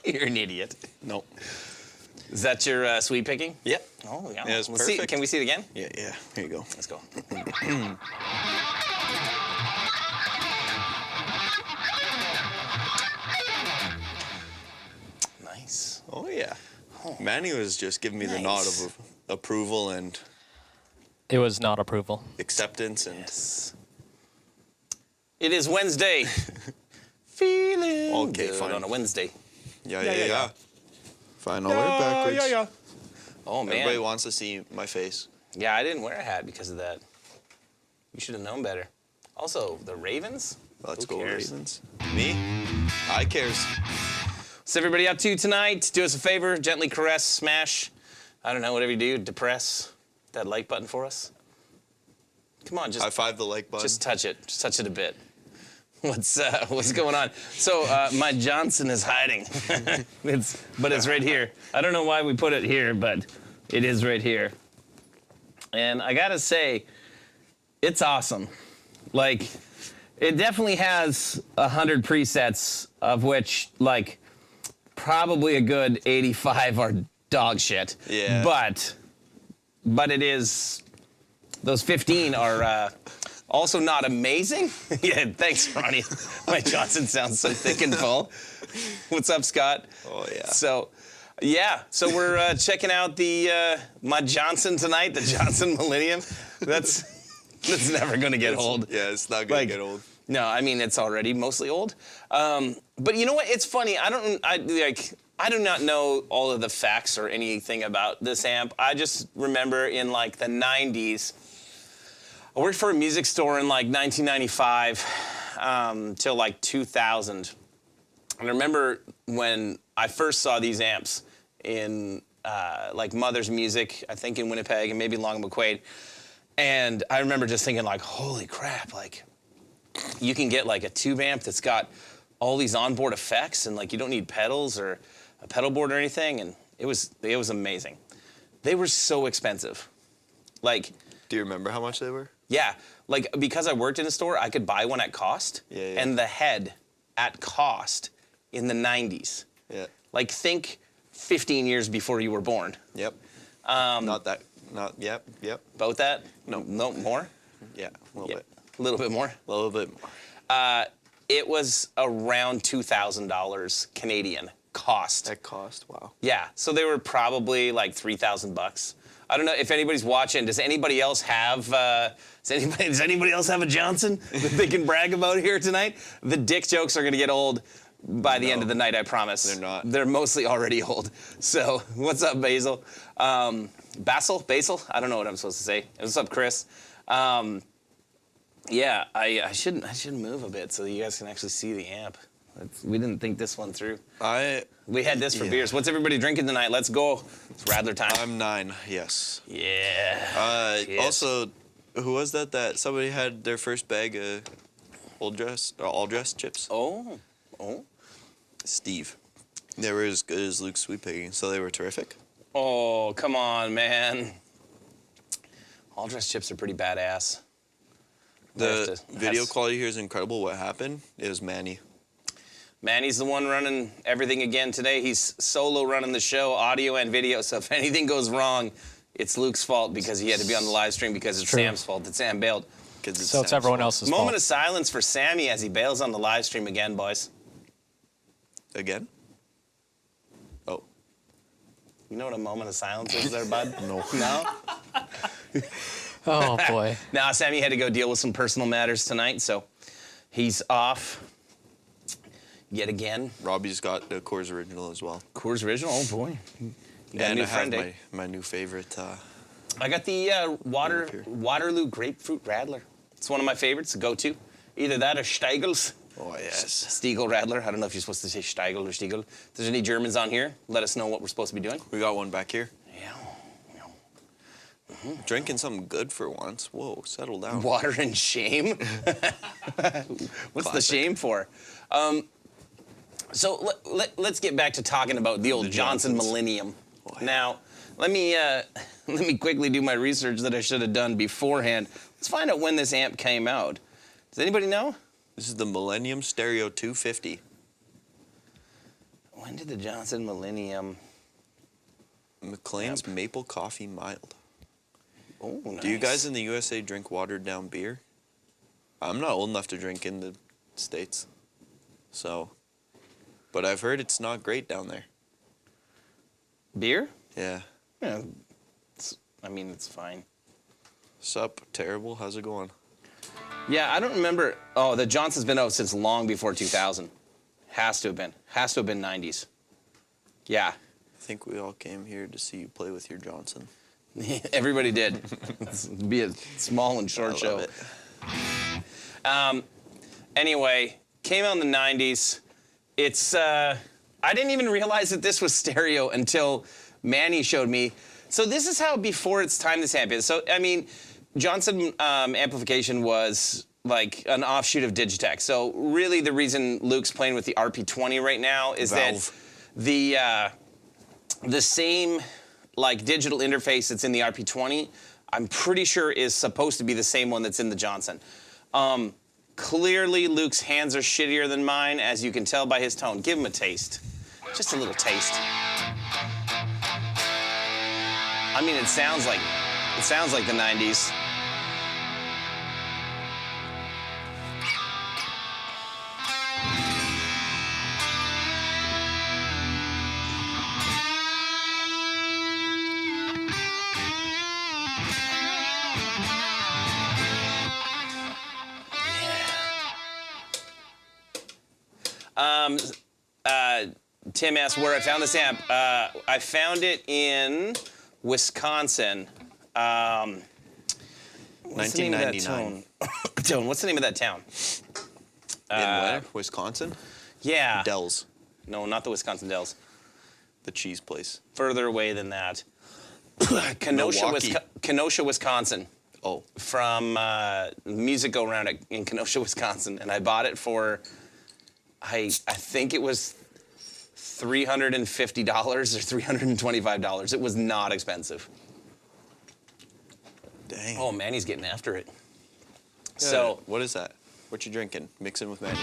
You're an idiot. Nope. Is that your sweet picking? Yep. Oh, yeah. Yeah, it's perfect. Can we see it again? Yeah, yeah. Here you go. Let's go. Nice. Oh, yeah. Oh. Manny was just giving me the nod of approval and... It was not approval. Acceptance and... Yes. It is Wednesday. Feeling okay, good fine. on a Wednesday. Yeah. Fine, I'll wear it backwards. Oh, man. Everybody wants to see my face. Yeah, I didn't wear a hat because of that. You should have known better. Also, the Ravens? Let's Who go cares? Ravens. Me? I cares. What's everybody up to tonight? Do us a favor, gently caress, smash, I don't know, whatever you do, depress that like button for us. Come on, just... High five the like button. Just touch it. Just touch it a bit. What's going on? So my Johnson is hiding. But it's right here. I don't know why we put it here, but it is right here. And I gotta say, it's awesome. Like, it definitely has 100 presets, of which like probably a good 85 are dog shit. Yeah. But it is. Those 15 are. Also not amazing. Yeah, thanks, Ronnie. My Johnson sounds so thick and full. What's up, Scott? Oh, yeah. So, yeah. So we're checking out the my Johnson tonight, the Johnson Millennium. That's never going to get old. Yeah, it's not going to get old. No, I mean, it's already mostly old. But you know what? It's funny. I do not know all of the facts or anything about this amp. I just remember in like the 90s, I worked for a music store in like 1995 till like 2000. And I remember when I first saw these amps in like Mother's Music, I think in Winnipeg and maybe Long and McQuaid. And I remember just thinking like, holy crap, like you can get like a tube amp that's got all these onboard effects and like you don't need pedals or a pedal board or anything. And it was amazing. They were so expensive. Like, do you remember how much they were? Yeah, like because I worked in a store, I could buy one at cost. Yeah. And the head at cost in the 90s. Yeah. Like think 15 years before you were born. Yep. Yep. About that? No. No, more? Yeah, a little bit. A little bit more? A little bit more. It was around $2,000 Canadian cost. At cost, wow. Yeah, so they were probably like $3,000. I don't know if anybody's watching. Does anybody else have a Johnson that they can brag about here tonight? The dick jokes are gonna get old by the end of the night, I promise. They're not. They're mostly already old. So what's up, Basil? Basil? I don't know what I'm supposed to say. What's up, Chris? Yeah, I should move a bit so you guys can actually see the amp. We didn't think this one through. We had this for beers. What's everybody drinking tonight? Let's go. It's Radler time. I'm 9, yes. Yeah. Yes. Also, who was that somebody had their first bag of all dress chips? Oh. Steve. They were as good as Luke's sweet picking, so they were terrific. Oh, come on, man. All dress chips are pretty badass. The video quality here is incredible. What happened is Manny. Manny's the one running everything again today. He's solo running the show, audio and video. So if anything goes wrong, it's Luke's fault because he had to be on the live stream because it's Sam's fault that Sam bailed. 'Cause So it's everyone else's Moment fault. of silence for Sammy as he bails on the live stream again, boys. Again? Oh. You know what a moment of silence is there, bud? No. No? Oh boy. Now, Sammy had to go deal with some personal matters tonight, so he's off yet again. Robbie's got the Coors Original as well. Coors Original, oh boy. You got a And new I friend, have eh? my new favorite. I got the Beer. Waterloo Grapefruit Radler. It's one of my favorites, a go-to. Either that or Steigel's. Oh, yes. Stiegel Radler. I don't know if you're supposed to say Steigel or Stiegel. If there's any Germans on here, let us know what we're supposed to be doing. We got one back here. Yeah. Drinking something good for once. Whoa, settle down. Water and shame? What's the Classic. shame for? So let's get back to talking about the old The Johnson Johnsons. Millennium. Oh, yeah. Now, let me quickly do my research that I should have done beforehand. Let's find out when this amp came out. Does anybody know? This is the Millennium Stereo 250. When did the Johnson Millennium? McLean's Yep. Maple Coffee Mild. Oh, nice. Do you guys in the USA drink watered down beer? I'm not old enough to drink in the States. So, but I've heard it's not great down there. Beer? Yeah. Yeah. It's fine. Sup? Terrible? How's it going? Yeah, I don't remember. Oh, the Johnson's been out since long before 2000. Has to have been. Has to have been 90s. Yeah. I think we all came here to see you play with your Johnson. Everybody did. It'd be a small and short I show. love it. Anyway, came out in the 90s. It's, I didn't even realize that this was stereo until Manny showed me. So this is how before its time this amp is. So, I mean, Johnson amplification was like an offshoot of Digitech. So really the reason Luke's playing with the RP20 right now is Valve. that the same like digital interface that's in the RP20, I'm pretty sure is supposed to be the same one that's in the Johnson. Clearly, Luke's hands are shittier than mine, as you can tell by his tone. Give him a taste. Just a little taste. I mean, it sounds like the 90s. Tim asked where I found this amp. I found it in Wisconsin. What's the name of that 1999. Tone, what's the name of that town? In where? Wisconsin? Yeah. Dells. No, not the Wisconsin Dells. The cheese place. Further away than that. Kenosha, Milwaukee. Kenosha, Wisconsin. Oh. From Music Go Round in Kenosha, Wisconsin. And I bought it for, I think it was $350 or $325. It was not expensive. Dang. Oh, man, he's getting after it. So, what is that? What you drinking? Mixing with Manny.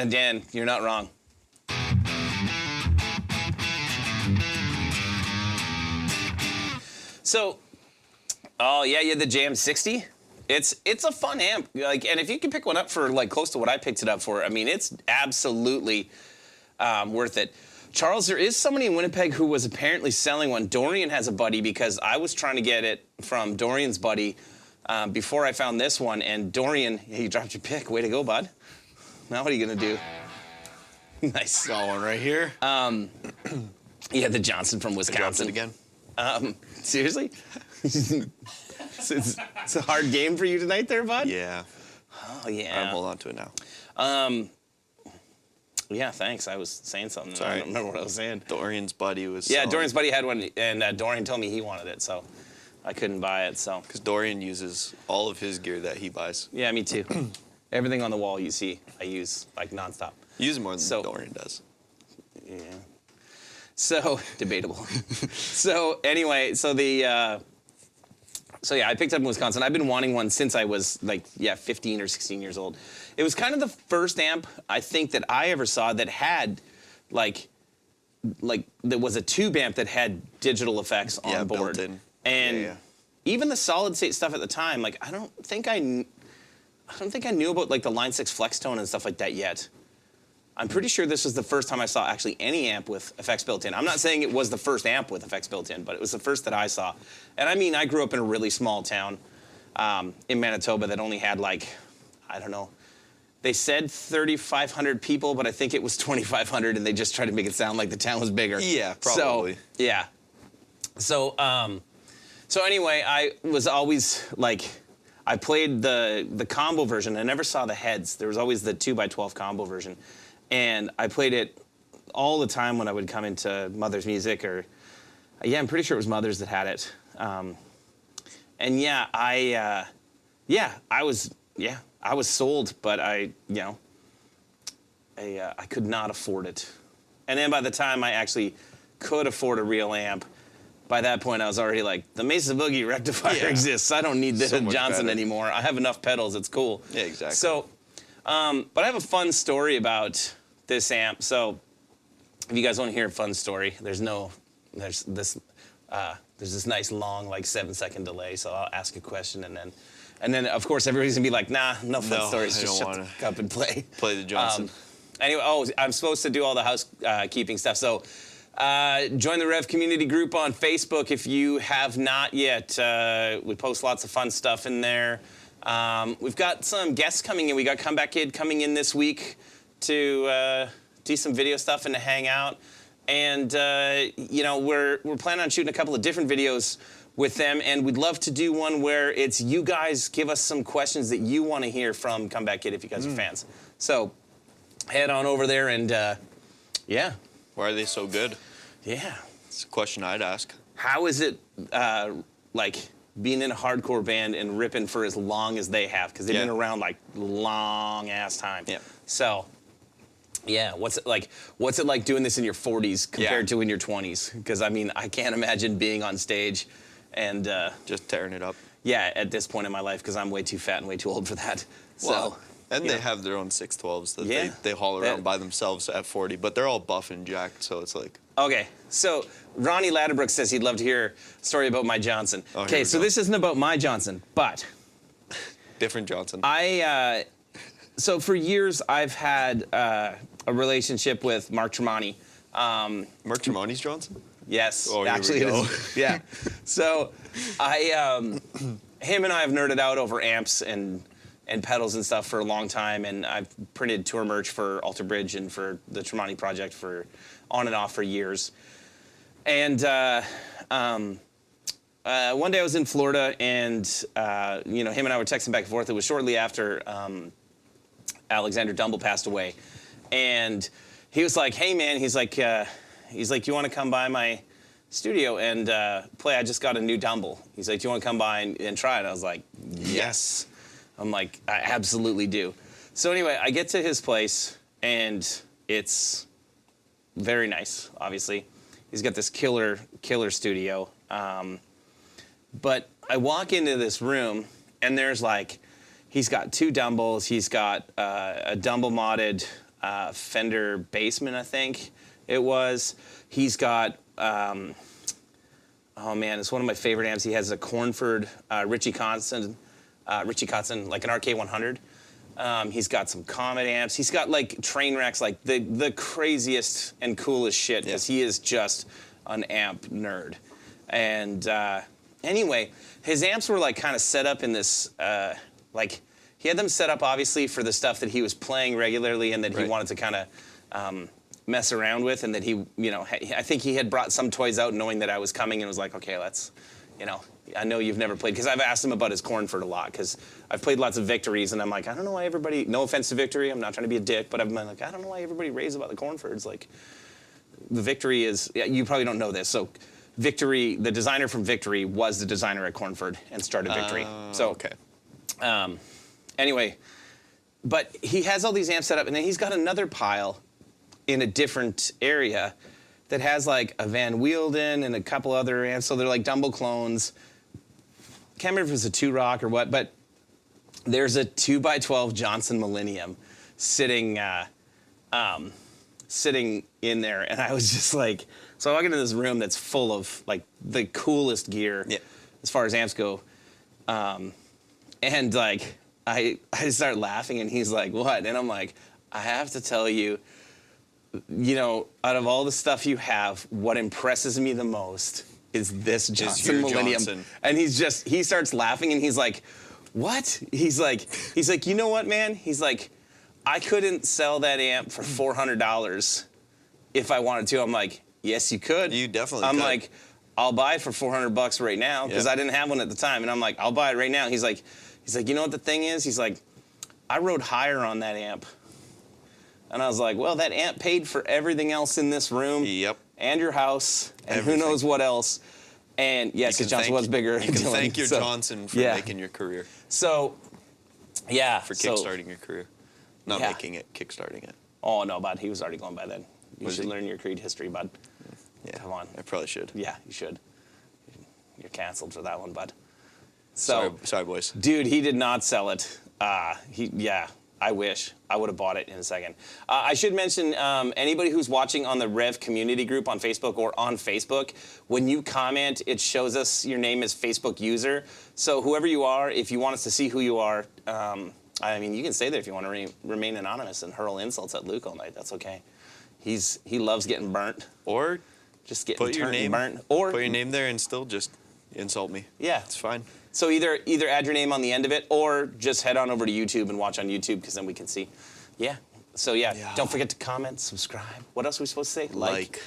Dan, you're not wrong. So, oh yeah, you had the Jam 60. It's a fun amp, like, and if you can pick one up for like close to what I picked it up for, I mean, it's absolutely worth it. Charles, there is somebody in Winnipeg who was apparently selling one. Dorian has a buddy because I was trying to get it from Dorian's buddy before I found this one, and Dorian, he dropped your pick. Way to go, bud. Now what are you gonna do? Nice. Got one right here. Yeah, the Johnson from Drops Wisconsin. it again. Seriously? it's a hard game for you tonight there, bud? Yeah. Oh, I'm yeah. holding on to it now. Yeah, thanks. I was saying something. Sorry. I don't remember what I was saying. Dorian's buddy was. Yeah, Dorian's buddy had one, and Dorian told me he wanted it, so I couldn't buy it, so. Because Dorian uses all of his gear that he buys. Yeah, me too. Everything on the wall you see, I use, like, nonstop. He uses more than So- Dorian does. Yeah. So, debatable. So, anyway, so yeah, I picked up in Wisconsin. I've been wanting one since I was, like, 15 or 16 years old. It was kind of the first amp, I think, that I ever saw that had, like there was a tube amp that had digital effects on Yeah, board. built in. And Yeah. even the solid state stuff at the time, like I don't think I knew about like the Line 6 flex tone and stuff like that yet. I'm pretty sure this was the first time I saw actually any amp with effects built in. I'm not saying it was the first amp with effects built in, but it was the first that I saw. And I mean, I grew up in a really small town in Manitoba that only had like, I don't know, they said 3,500 people, but I think it was 2,500, and they just tried to make it sound like the town was bigger. Yeah, probably. So, yeah. So, so anyway, I was always like, I played the combo version. I never saw the heads. There was always the 2x12 combo version. And I played it all the time when I would come into Mother's Music, or yeah, I'm pretty sure it was Mother's that had it. And yeah, I was sold, but I could not afford it. And then by the time I actually could afford a real amp, by that point I was already like, the Mesa Boogie rectifier exists. I don't need the So much Johnson better. anymore. I have enough pedals. It's cool. Yeah, exactly. So, but I have a fun story about this amp. So, if you guys want to hear a fun story, there's this nice long like 7-second delay. So I'll ask a question and then of course everybody's gonna be like, nah, no fun stories. I Just don't shut the cup and play. Play the Johnson. Anyway, I'm supposed to do all the housekeeping stuff. So join the Rev community group on Facebook if you have not yet. We post lots of fun stuff in there. We've got some guests coming in. We got Comeback Kid coming in this week to do some video stuff and to hang out. And we're planning on shooting a couple of different videos with them, and we'd love to do one where it's you guys give us some questions that you want to hear from Comeback Kid if you guys are fans. So head on over there and yeah. Why are they so good? Yeah. It's a question I'd ask. How is it like being in a hardcore band and ripping for as long as they have? Because they've been around like long ass time. Yeah. So yeah, what's it like doing this in your 40s compared to in your 20s? Because I mean, I can't imagine being on stage and Just tearing it up. yeah, at this point in my life, because I'm way too fat and way too old for that. Well, So and you they know. have their own 612s that Yeah. they haul around That- by themselves at 40, but they're all buff and jacked, so it's like, Okay, so Ronnie Ladderbrook says he'd love to hear a story about my Johnson. Oh, here Okay, we so go. this isn't about my Johnson, but different Johnson. So for years I've had a relationship with Mark Tremonti. Mark Tremonti's Johnson? Yes, Oh, here we actually it go. is. Yeah. So him and I have nerded out over amps and pedals and stuff for a long time, and I've printed tour merch for Alter Bridge and for the Tremonti project for on and off for years. And one day I was in Florida, and him and I were texting back and forth. It was shortly after Alexander Dumble passed away, and he was like, "Hey man," he's like, "You want to come by my studio and play? I just got a new Dumble." He's like, "Do you want to come by and try it?" I was like, "Yes." I'm like, "I absolutely do." So anyway, I get to his place, and it's very nice. Obviously, he's got this killer studio. But I walk into this room, and there's like, he's got 2 Dumbles. He's got a Dumble modded Fender Bassman, I think it was. He's got, oh man, it's one of my favorite amps. He has a Cornford Richie Kotzen, like an RK100. He's got some Comet amps. He's got like train wrecks, like the craziest and coolest shit, because he is just an amp nerd. And anyway, his amps were like kind of set up in this, like he had them set up obviously for the stuff that he was playing regularly and that he wanted to kind of mess around with, and that he, I think he had brought some toys out knowing that I was coming and was like, okay, let's, I know you've never played, because I've asked him about his Cornford a lot, because I've played lots of Victories, and I'm like, I don't know why everybody, no offense to Victory, I'm not trying to be a dick, but I'm like, I don't know why everybody raves about the Cornfords. Like, the Victory is, you probably don't know this, so Victory, the designer from Victory was the designer at Cornford and started Victory. So, okay. Anyway, but he has all these amps set up, and then he's got another pile in a different area that has like a Van Wielden and a couple other amps, so they're like Dumble clones. Can't remember if it's a 2-rock or what, but there's a 2x12 Johnson Millennium sitting in there, and I was just like, so I walk into this room that's full of like the coolest gear. Yeah. as far as amps go. And like I start laughing, and he's like, "What?" And I'm like, "I have to tell you, you know, out of all the stuff you have, what impresses me the most is this Johnson your Millennium." Johnson. And he starts laughing, and he's like, "What?" He's like, "You know what, man?" He's like, "I couldn't sell that amp for $400 if I wanted to." I'm like, "Yes, you could." You definitely I'm could. like, "I'll buy it for $400 right now," because Yeah. I didn't have one at the time. And I'm like, "I'll buy it right now." He's like, "You know what the thing is?" He's like, "I rode higher on that amp." And I was like, "Well, that amp paid for everything else in this room, Yep. and your house, and Everything. who knows what else." And yes, because Johnson was bigger. You can Dylan, thank your so- Johnson for yeah. making your career, So, yeah. for so- kickstarting your career. Not Yeah. making it, kickstarting it. Oh, no, bud. He was already going by then. You Was should he? learn your Creed history, bud. Yeah, Come on. I probably should. Yeah, you should. You're canceled for that one, bud. So, Sorry, boys. dude, he did not sell it. I wish. I would have bought it in a second. I should mention, anybody who's watching on the Rev community group on Facebook or on Facebook, when you comment, it shows us your name as Facebook user. So whoever you are, if you want us to see who you are, I mean, you can stay there if you want to remain anonymous and hurl insults at Luke all night. That's okay. He loves getting burnt. Or Just getting put your turned name, and burnt. Or put your name there and still just insult me. yeah. It's fine. So either add your name on the end of it, or just head on over to YouTube and watch on YouTube, because then we can see. Yeah. So yeah, don't forget to comment, subscribe. What else are we supposed to say? Like.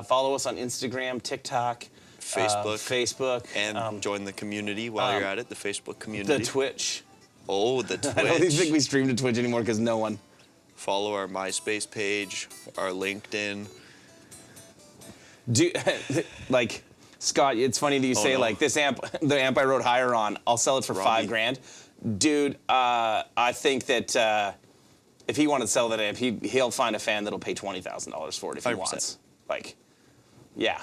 Follow us on Instagram, TikTok, Facebook. Facebook, And join the community while you're at it, the Facebook community. the Twitch. Oh, the Twitch. I don't even think we stream to Twitch anymore because no one. Follow our MySpace page, our LinkedIn. Do like Scott. It's funny that you say no. like this amp, the amp I rode higher on. I'll sell it for Robbie. $5,000, dude. I think that if he wanted to sell that amp, he'll find a fan that'll pay $20,000 for it if he 100%. wants. Like, yeah,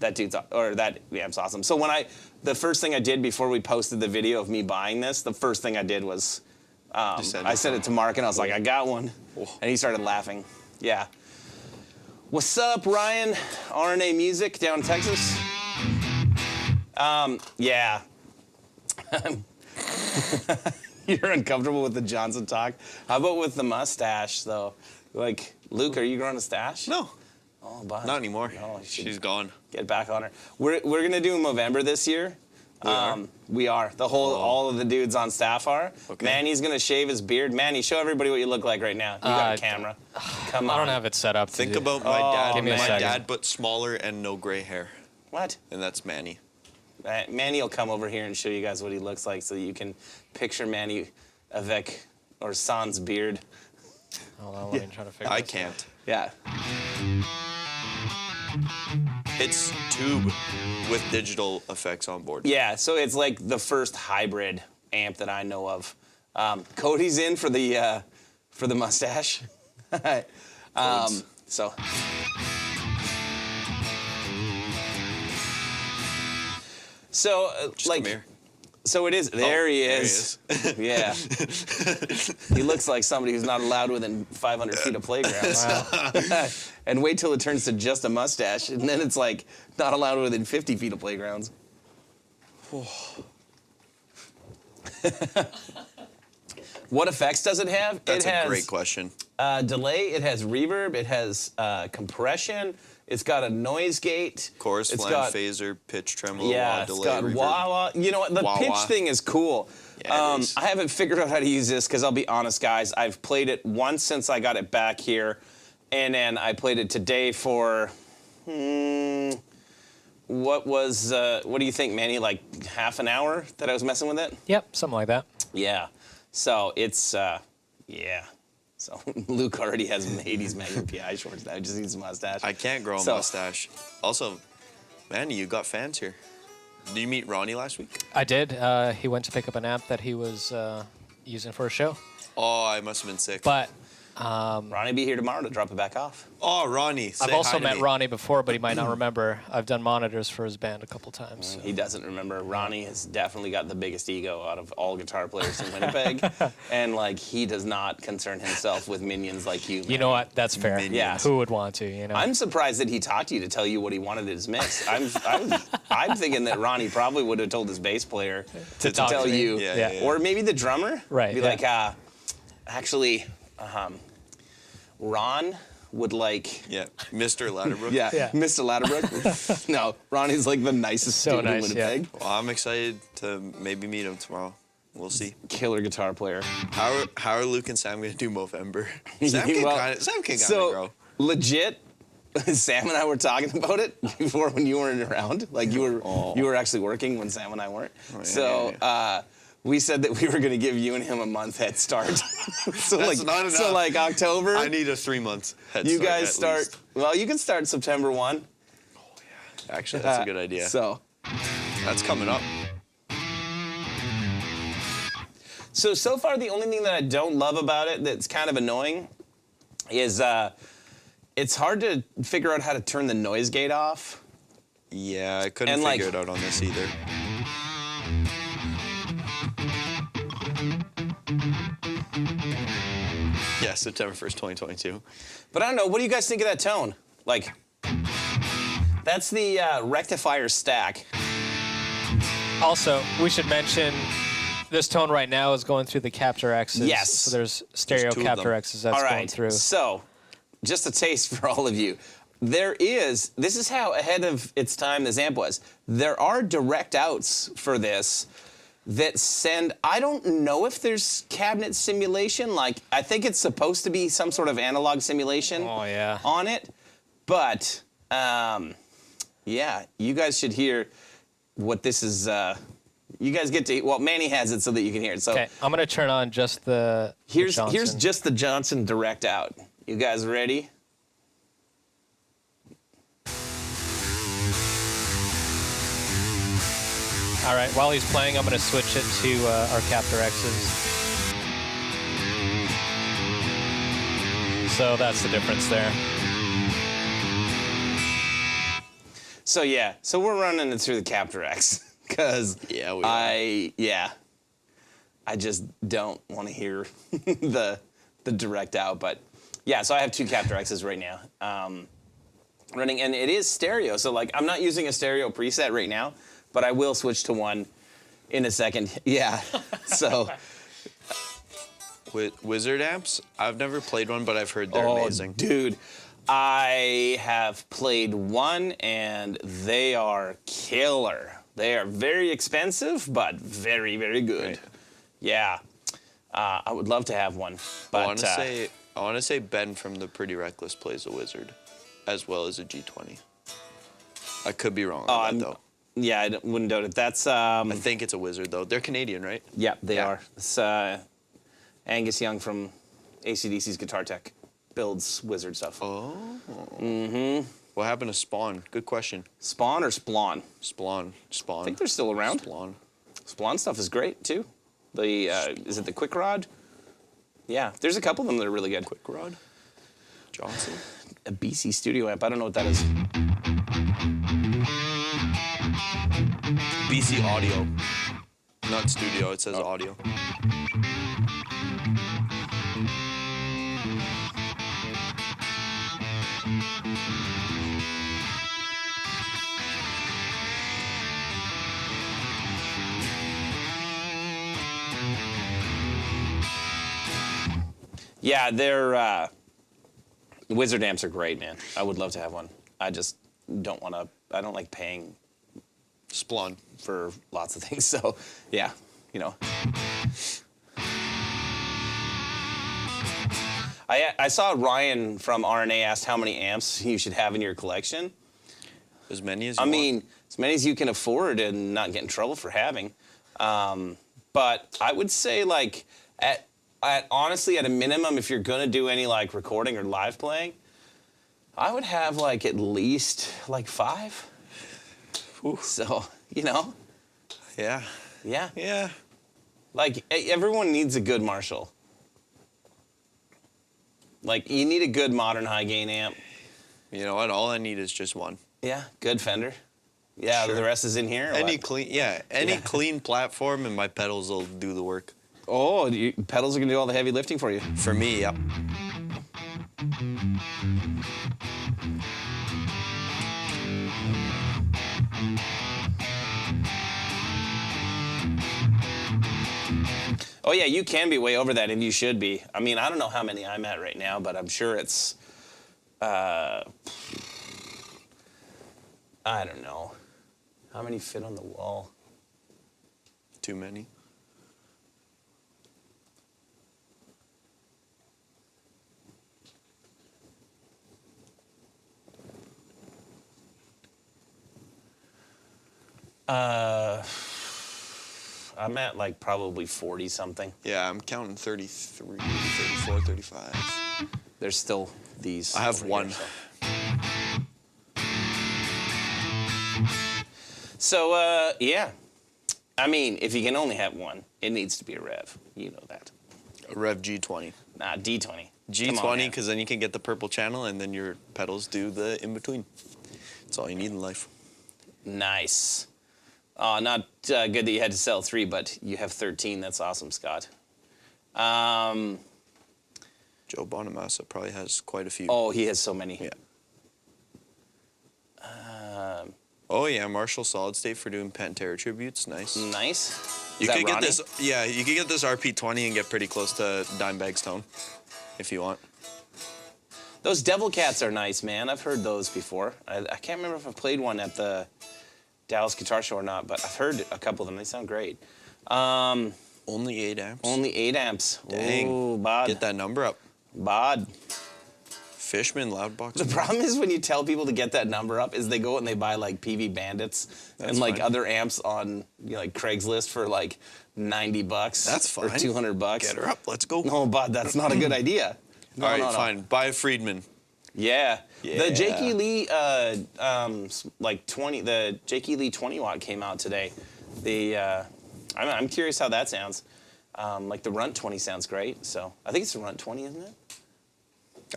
that dude's that amp's awesome. So the first thing I did before we posted the video of me buying this, the first thing I did was I sent it to Mark, and I was like, "I got one," and he started laughing. Yeah. What's up, Ryan? RNA Music down in Texas. Yeah. You're uncomfortable with the Johnson talk. How about with the mustache, though? Like, Luke, are you growing a stash? No, Oh, bud. not anymore. No, you should She's gone. get back on her. We're gonna do Movember this year. We are. All of the dudes on staff are. Okay. Manny's gonna shave his beard. Manny, show everybody what you look like right now. You got a camera. Come on. I don't have it set up. Think to do. about my dad. Give me a My second. dad, but smaller and no gray hair, What? and that's Manny. Manny will come over here and show you guys what he looks like, so that you can picture Manny avec or sans beard. Hold on, let me try to figure I this out. can't. Yeah. It's tube with digital effects on board. Yeah. So it's like the first hybrid amp that I know of. Cody's in for the mustache. So. So Just like. come here. So it is. There he there he is. Yeah. He looks like somebody who's not allowed within 500 feet of playgrounds. And wait till it turns to just a mustache, and then it's like not allowed within 50 feet of playgrounds. What effects does it have? That's it has a great question. delay. It has reverb. It has compression. It's got a noise gate. Chorus, It's flange, got- phaser, pitch, tremolo, Yeah, wah, it's delay, got reverb. wah-wah. You know what? The Wah-wah. pitch thing is cool. Yeah, it is. I haven't figured out how to use this because I'll be honest, guys. I've played it once since I got it back here, and then I played it today for what do you think, Manny? Like half an hour that I was messing with it? Yep, something like that. Yeah. So it's yeah. So Luke already has made his Magnum PI shorts now. He just needs a mustache. I can't grow a So- mustache. Also, Manny, you got fans here. Did you meet Ronnie last week? I did. He went to pick up an amp that he was using for a show. Oh, I must have been sick. But Ronnie be here tomorrow to drop it back off. Oh, Ronnie. I've say also hi to met me. Ronnie before, but he might not remember. I've done monitors for his band a couple times. So. He doesn't remember. Ronnie has definitely got the biggest ego out of all guitar players in Winnipeg. And, like, he does not concern himself with minions like you. You know what? That's fair. Minions. Yeah. Who would want to, you know? I'm surprised that he talked to you to tell you what he wanted in his mix. I'm thinking that Ronnie probably would have told his bass player to talk tell to me. you, Yeah. or maybe the drummer, Right, Be yeah. like, actually, Ron would like. Yeah, Mr. Ladderbrook. Yeah, Yeah. Mr. Ladderbrook. No, Ronnie's like the nicest So dude in nice, yeah. Winnipeg. Well, I'm excited to maybe meet him tomorrow. We'll see. Killer guitar player. How are Luke and Sam gonna do Movember? Sam can Well, kind of so, grow. legit, Sam and I were talking about it before when you weren't around. Like you were actually working when Sam and I weren't. We said that we were going to give you and him a month head start. So That's not enough. So like October. I need a 3 month head you start. guys at start. least. Well, you can start September 1. Actually, that's a good idea. So That's coming up. So far, the only thing that I don't love about it that's kind of annoying is it's hard to figure out how to turn the noise gate off. Yeah, I couldn't And, like- figure it out on this either. Yeah, September 1st, 2022. But I don't know. What do you guys think of that tone? Like, that's the rectifier stack. Also, we should mention this tone right now is going through the Captor X's. Yes. So there's stereo two of Captor them. X's that's All going right. through. So, just a taste for all of you. This is how ahead of its time this amp was. There are direct outs for this that send, I don't know if there's cabinet simulation. Like, I think it's supposed to be some sort of analog simulation Oh, yeah. on it. But, yeah, you guys should hear what this is. You guys get to, well, Manny has it so that you can hear it. So Okay, I'm going to turn on just the here's Johnson. just the Johnson direct out. You guys ready? All right, while he's playing, I'm going to switch it to our Captor X's. So that's the difference there. So yeah, so we're running it through the Captor X because Yeah, we I just don't want to hear the direct out. But yeah, so I have two Captor X's right now running, and it is stereo. So like I'm not using a stereo preset right now, but I will switch to one in a second. Yeah, so. With Wizard amps, I've never played one, but I've heard they're amazing. Dude, I have played one and they are killer. They are very expensive, but very, very good. Right. Yeah, I would love to have one. But I want to say Ben from the Pretty Reckless plays a Wizard, as well as a G20. I could be wrong on that though. yeah, I wouldn't doubt it. That's I think it's a Wizard though. They're Canadian, right? yeah, they Yeah. are. It's Angus Young from AC/DC's Guitar Tech builds Wizard stuff. Oh. Mm-hmm. What happened to Spawn? Good question. Spawn or Splon? Spawn. I think they're still around. Spawn. Splon stuff is great too. The is it the Quick Rod? Yeah, there's a couple of them that are really good. Quick Rod. Johnson. A BC Studio amp. I don't know what that is. BC Audio. Not studio. It says audio. Yeah, they're Wizard amps are great, man. I would love to have one. I just don't want to. I don't like paying Splon. for lots of things. So yeah, you know. I saw Ryan from RNA asked how many amps you should have in your collection. As many as you I want. mean, as many as you can afford and not get in trouble for having. But I would say like at honestly at a minimum, if you're gonna do any like recording or live playing, I would have like at least like 5. Ooh. So you know, Yeah. yeah. Yeah. Like everyone needs a good Marshall. Like you need a good modern high gain amp. You know what? All I need is just one. Yeah, good Fender. Yeah, Sure. the rest is in here. or Any what? clean, any clean platform, and my pedals will do the work. Oh, pedals are gonna do all the heavy lifting for you. For me, yep. Oh yeah, you can be way over that, and you should be. I mean, I don't know how many I'm at right now, but I'm sure it's. I don't know. How many fit on the wall? Too many. I'm at like probably 40 something. Yeah, I'm counting 33, 34, 35. There's still these. I have over one. here, so yeah. I mean, if you can only have one, it needs to be a Rev. You know that. A Rev G20. Nah, D20. G20, because then you can get the purple channel, and then your pedals do the in-between. That's all you need in life. Nice. Not good that you had to sell 3, but you have 13. That's awesome, Scott. Joe Bonamassa probably has quite a few. Oh, he has so many. Yeah. Oh yeah, Marshall Solid State for doing Pantera tributes. Nice. Nice. You Is that could get Ronnie? this. Yeah, you could get this RP20 and get pretty close to Dimebag's tone, if you want. Those Devil Cats are nice, man. I've heard those before. I can't remember if I played one at the Dallas Guitar Show or not, but I've heard a couple of them. They sound great. Only 8 amps. Only 8 amps. Dang. Ooh, bod. Get that number up. Bod. Fishman Loudbox. The problem is when you tell people to get that number up is they go and they buy like PV Bandits That's and like fine. other amps on like Craigslist for like $90. That's fine. Or $200. Get her up. Let's go. No, bod, that's not a good idea. No, All right, no, no. fine. Buy a Friedman. Yeah. Yeah. The Jake E. Lee like 20 the Jake E. Lee 20 watt came out today. The I'm curious how that sounds. Like the Runt 20 sounds great. So I think it's the Runt 20, isn't it?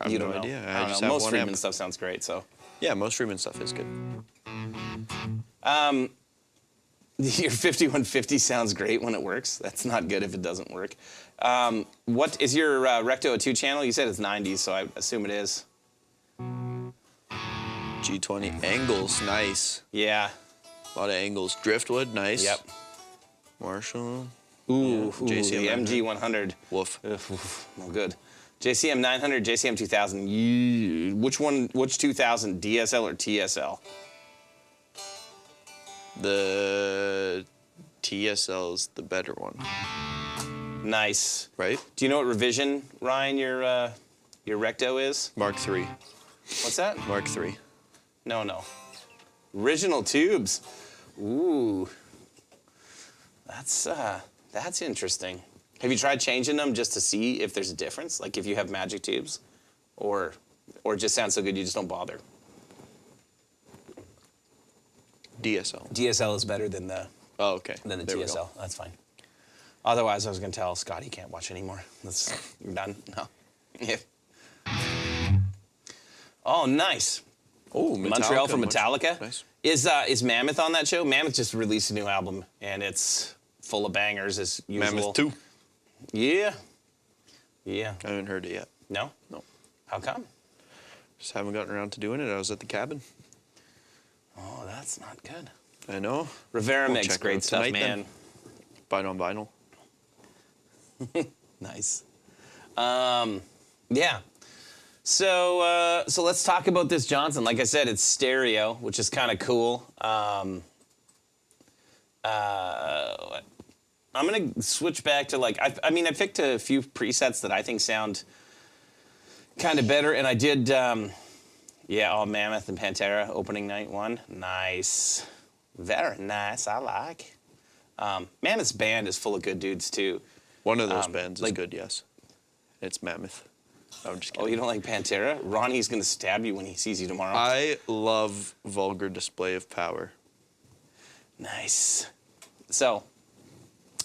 I have You no don't know. idea. I I don't just know. have Most one Friedman amp. stuff sounds great. So Yeah, most Friedman stuff is good. your 5150 sounds great when it works. That's not good if it doesn't work. What is your Recto a 2 channel? You said it's 90s, so I assume it is. G20 angles, nice. Yeah. A lot of angles. Driftwood, nice. Yep. Marshall. Ooh, JCM the MG 100. Woof. No good. JCM 900, JCM 2000. Yee. Which one? Which 2000? DSL or TSL? The TSL's the better one, Nice. right? Do you know what revision, Ryan, your Recto is? Mark III. What's that? Mark III. No. Original tubes. Ooh. That's interesting. Have you tried changing them just to see if there's a difference? Like if you have magic tubes? Or it just sounds so good you just don't bother? DSL. DSL is better than the Oh, okay. Then the There we TSL. go. That's fine. Otherwise, I was going to tell Scott he can't watch anymore. You're done? No. Yeah. Oh, nice. Oh, Montreal from Metallica. Nice. Is Mammoth on that show? Mammoth just released a new album, and it's full of bangers as usual. Mammoth 2. Yeah. Yeah. I haven't heard it yet. No? No. How come? Just haven't gotten around to doing it. I was at the cabin. Oh, that's not good. I know. Rivera We'll makes check it great out stuff, tonight, man. then. Buy it on vinyl. Nice. Yeah. So let's talk about this Johnson. Like I said, it's stereo, which is kind of cool. I'm gonna switch back to like I picked a few presets that I think sound kind of better, and I did. Mammoth and Pantera opening night one. Nice, very nice. I like. Mammoth's band is full of good dudes too. One of those bands is like- good, yes. It's Mammoth. I'm just Oh, kidding. you don't like Pantera? Ronnie's gonna stab you when he sees you tomorrow. I love vulgar display of power. Nice. So,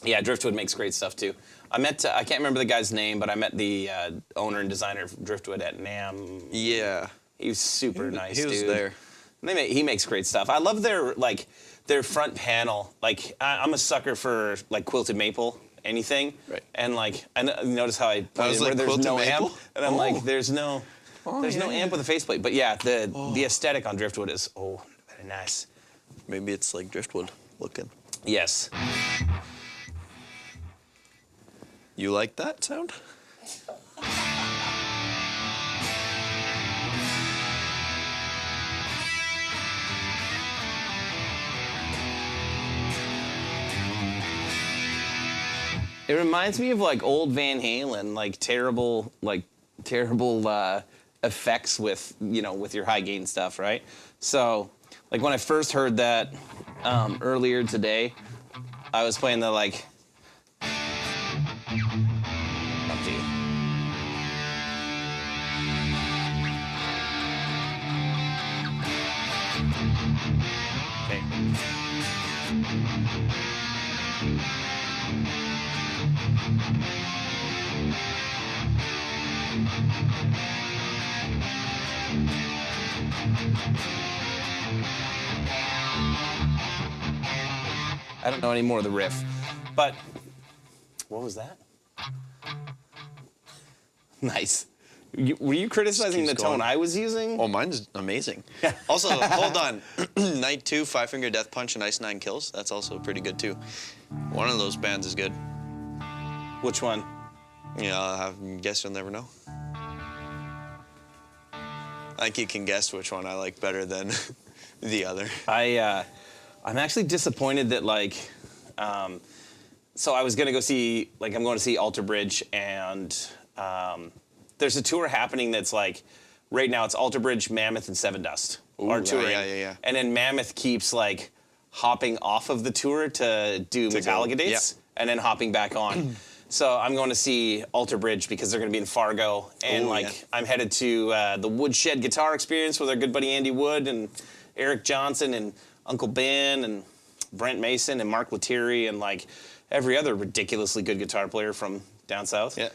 yeah, Driftwood makes great stuff too. I can't remember the guy's name, but I met the owner and designer of Driftwood at NAMM. Yeah. He was super nice, dude. He was there. He makes great stuff. I love their front panel. Like, I'm a sucker for like quilted maple, anything. Right. And like, notice how I pointed was where like, there's quilted no maple? amp, and I'm like, there's no yeah. amp with a faceplate. But yeah, the aesthetic on Driftwood is very nice. Maybe it's like Driftwood looking. Yes. You like that sound? It reminds me of like old Van Halen, like terrible effects with, you know, with your high gain stuff, right? So, like when I first heard that earlier today, I was playing the like. Up to you. Okay. I don't know any more of the riff, but what was that? Nice. Were you criticizing the tone I was using? Oh, mine's amazing. Also, hold on. Night 2, 5-Finger Death Punch and Ice 9 Kills. That's also pretty good too. One of those bands is good. Which one? Yeah, I guess you'll never know. I think you can guess which one I like better than the other. I'm actually disappointed that like, so I was gonna go see, like I'm going to see Alter Bridge, and there's a tour happening that's like, right now it's Alter Bridge, Mammoth, and Seven Dust are touring. Yeah. And then Mammoth keeps like hopping off of the tour to do Metallica dates, and then hopping back on. So I'm going to see Alter Bridge because they're going to be in Fargo, and I'm headed to the Woodshed Guitar Experience with our good buddy Andy Wood and Eric Johnson and Uncle Ben and Brent Mason and Mark Lettieri and like every other ridiculously good guitar player from down south. Yeah.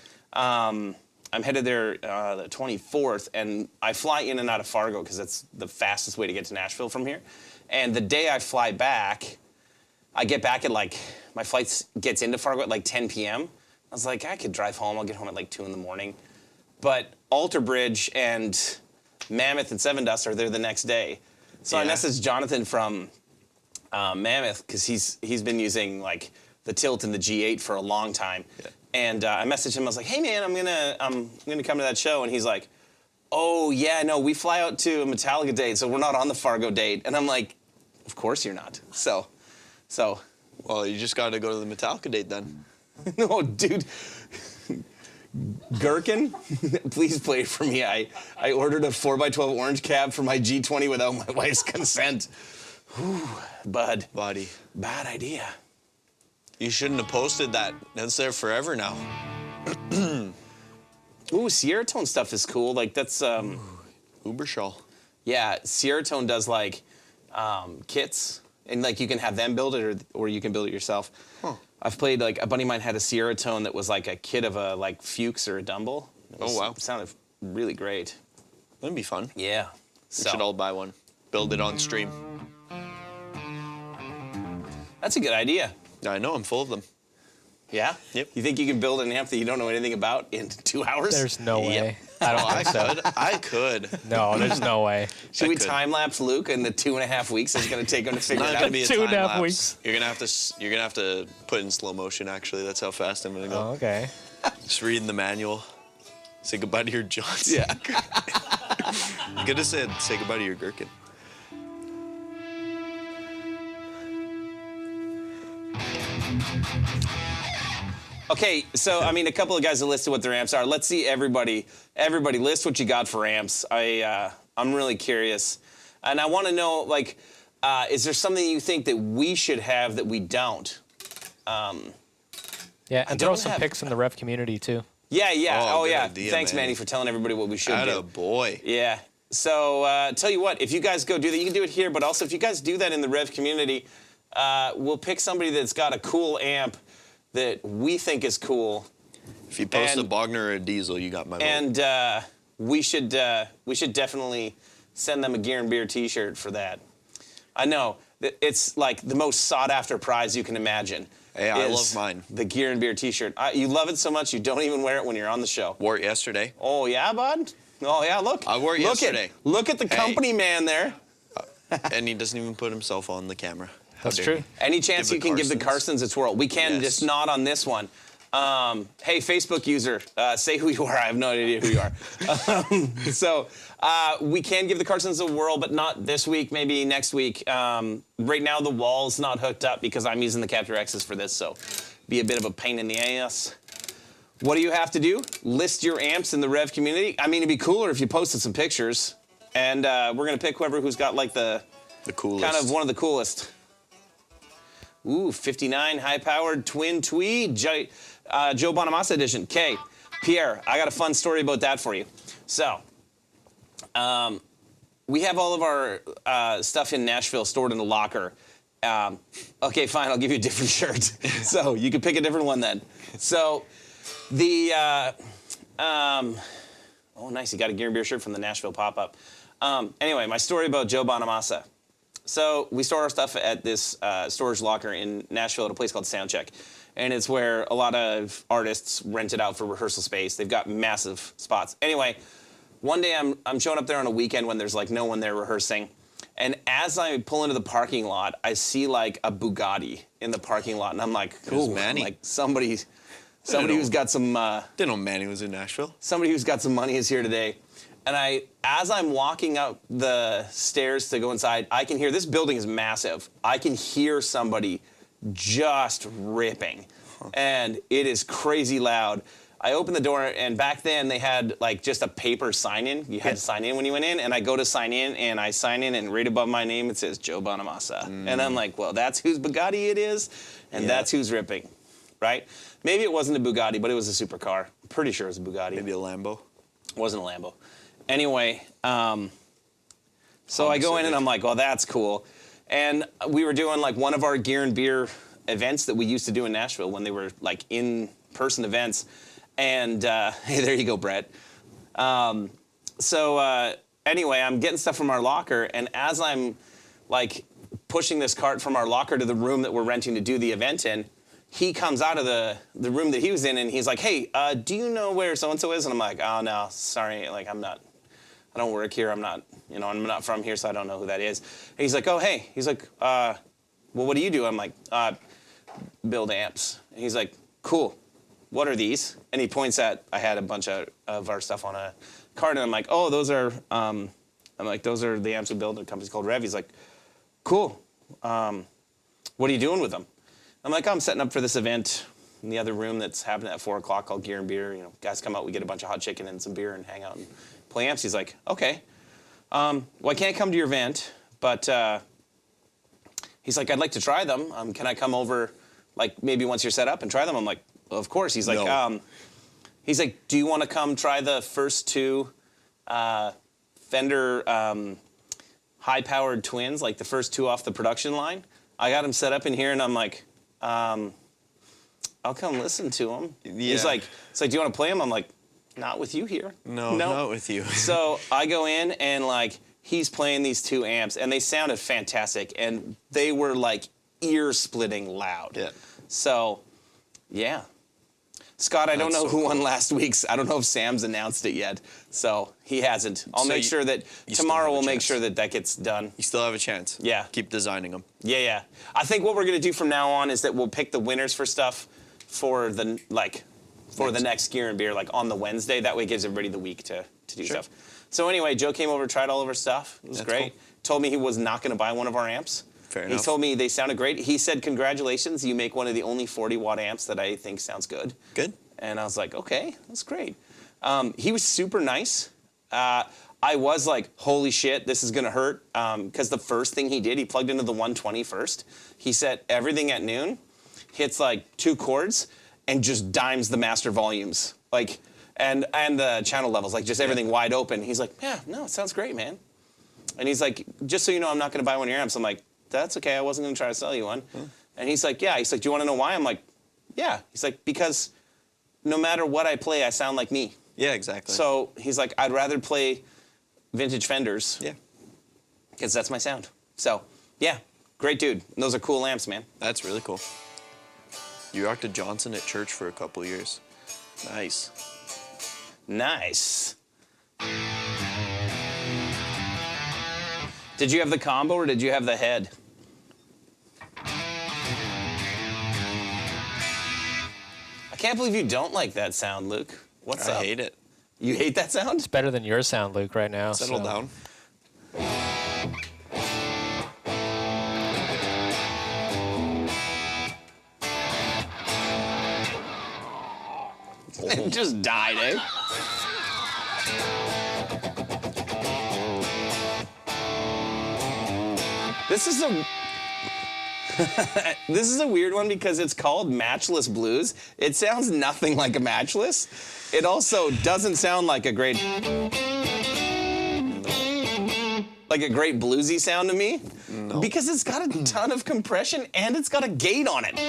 I'm headed there the 24th, and I fly in and out of Fargo because that's the fastest way to get to Nashville from here. And the day I fly back, I get back at like, my flight gets into Fargo at like 10 p.m. I was like, I could drive home. I'll get home at like 2 in the morning. But Alter Bridge and Mammoth and Seven Dust are there the next day. So I messaged Jonathan from Mammoth because he's been using like the Tilt and the G8 for a long time. Yeah. And I messaged him. I was like, hey man, I'm gonna come to that show. And he's like, oh yeah, no, we fly out to a Metallica date, so we're not on the Fargo date. And I'm like, of course you're not. So. Well, you just got to go to the Metallica date then. No, dude. Gherkin, please play it for me. I ordered a 4x12 orange cab for my G20 without my wife's consent. Whew, bud. Buddy. Bad idea. You shouldn't have posted that. That's there forever now. Ooh, Sierra Tone stuff is cool. Like, that's... Uberschall. Yeah, Sierra Tone does, like, kits. And, like, you can have them build it, or you can build it yourself. Huh. I've played, like, a buddy of mine had a Sierra Tone that was, like, a kit of a, like, Fuchs or a Dumble. Oh, wow. It sounded really great. That'd be fun. Yeah. We should all buy one. Build it on stream. That's a good idea. I know, I'm full of them. Yeah? Yep. You think you can build an amp that you don't know anything about in 2 hours? There's no way. Yep. I don't think so. I could. No, there's no way. Should we time-lapse Luke in the 2.5 weeks it's going to take him to figure it Not out? gonna be a 2.5 time lapse. weeks. You're gonna have to put in slow motion. Actually, that's how fast I'm gonna go. Oh, okay. Just reading the manual. Say goodbye to your Johnson. Yeah. You could have said say goodbye to your Gherkin. Okay, so, I mean, a couple of guys have listed what their amps are. Let's see everybody list what you got for amps. I'm really curious. And I want to know, like, is there something you think that we should have that we don't? Yeah, and throw some pics in the Rev community, too. Yeah. Oh, yeah. good idea, Thanks, man. Manny, for telling everybody what we should do. Attaboy. Yeah. So, tell you what, if you guys go do that, you can do it here, but also if you guys do that in the Rev community, we'll pick somebody that's got a cool amp that we think is cool. If you post a Bogner or a Diesel, you got my vote. And we should definitely send them a Gear and Beer T-shirt for that. I know it's like the most sought-after prize you can imagine. Hey, I love mine. The Gear and Beer T-shirt. You love it so much you don't even wear it when you're on the show. Wore it yesterday. Oh yeah, bud. Oh yeah, look. I wore it yesterday. Look at the company man there. And he doesn't even put himself on the camera. That's true. Any chance you can give the Carsons a twirl? We can, just not on this one. Hey, Facebook user, say who you are. I have no idea who you are. We can give the cartons a whirl, but not this week, maybe next week. Right now, the wall's not hooked up because I'm using the Capture X's for this, so be a bit of a pain in the ass. What do you have to do? List your amps in the Rev community. I mean, it'd be cooler if you posted some pictures. And we're going to pick whoever who's got, like, the coolest. Kind of one of the coolest. Ooh, 59 high-powered twin Tweed, Joe Bonamassa edition. Okay, Pierre, I got a fun story about that for you. So, we have all of our stuff in Nashville stored in a locker. Okay, fine, I'll give you a different shirt. So you can pick a different one then. So the, oh nice, you got a Gear and Beer shirt from the Nashville pop-up. Anyway, my story about Joe Bonamassa. So we store our stuff at this storage locker in Nashville at a place called Soundcheck. And it's where a lot of artists rent it out for rehearsal space. They've got massive spots. Anyway, one day I'm showing up there on a weekend when there's like no one there rehearsing. And as I pull into the parking lot, I see like a Bugatti in the parking lot. And I'm like, cool. Manny. Like somebody who's got some... Didn't know Manny was in Nashville. Somebody who's got some money is here today. And as I'm walking up the stairs to go inside, I can hear, this building is massive. I can hear somebody just ripping. And it is crazy loud. I open the door, and back then they had like just a paper sign-in. You had to sign in when you went in, and I go to sign in, and I sign in, and right above my name it says Joe Bonamassa. And I'm like, well, that's whose Bugatti it is, and that's who's ripping, right? Maybe it wasn't a Bugatti, but it was a supercar. I'm pretty sure it was a Bugatti. Maybe a Lambo. It wasn't a Lambo. Anyway, so I go in and I'm like, well, that's cool. And we were doing like one of our Gear and Beer events that we used to do in Nashville when they were like in-person events. And hey, there you go, Brett. Anyway, I'm getting stuff from our locker, and as I'm like pushing this cart from our locker to the room that we're renting to do the event in, he comes out of the room that he was in, and he's like, hey, do you know where so-and-so is? And I'm like, oh, no, sorry, like, I don't work here. I'm not from here, so I don't know who that is. And he's like, oh, hey. He's like, well, what do you do? I'm like, build amps. And he's like, cool. What are these? And he points at, I had a bunch of our stuff on a cart, and I'm like, oh, those are the amps we build. A company's called Rev. He's like, cool. What are you doing with them? I'm like, I'm setting up for this event in the other room that's happening at 4 o'clock called Gear and Beer. You know, guys come out, we get a bunch of hot chicken and some beer and hang out and play amps. He's like, okay. Well, I can't come to your event, but he's like, I'd like to try them. Can I come over, like, maybe once you're set up and try them? I'm like, well, of course. He's like, no. He's like, do you want to come try the first two Fender high-powered twins, like the first two off the production line? I got them set up in here, and I'm like, I'll come listen to them. Yeah. He's like, do you want to play them? I'm like, not with you here. No, not with you. So I go in, and like, he's playing these two amps, and they sounded fantastic, and they were like ear-splitting loud. Yeah. So, yeah. Scott, I don't know who won last week's. I don't know if Sam's announced it yet. So he hasn't. I'll make sure that tomorrow we'll make sure that gets done. You still have a chance. Yeah. Keep designing them. Yeah. I think what we're going to do from now on is that we'll pick the winners for stuff for the next Gear and Beer, like on the Wednesday. That way it gives everybody the week to do stuff. So anyway, Joe came over, tried all of our stuff. It was great. Cool. Told me he was not going to buy one of our amps. Fair enough. He told me they sounded great. He said, congratulations, you make one of the only 40-watt amps that I think sounds good. Good. And I was like, okay, that's great. He was super nice. I was like, holy shit, this is going to hurt. Because the first thing he did, he plugged into the 120 first. He set everything at noon, hits like 2 chords, and just dimes the master volumes. Like, and the channel levels, like just everything wide open. He's like, yeah, no, it sounds great, man. And he's like, just so you know, I'm not going to buy one of your amps. I'm like, that's okay, I wasn't going to try to sell you one. And he's like, yeah. He's like, do you want to know why? I'm like, yeah. He's like, because no matter what I play, I sound like me. Yeah, exactly. So he's like, I'd rather play vintage Fenders. Yeah. Because that's my sound. So, yeah, great dude. And those are cool amps, man. That's really cool. You rocked a Johnson at church for a couple years. Nice. Nice. Did you have the combo or did you have the head? I can't believe you don't like that sound, Luke. What's up? I hate it. You hate that sound? It's better than your sound, Luke, right now. Settle so. down. It just died, eh? This is a this is a weird one because it's called Matchless Blues. It sounds nothing like a matchless. It also doesn't sound like a great bluesy sound to me. No. Because it's got a ton of compression and it's got a gate on it.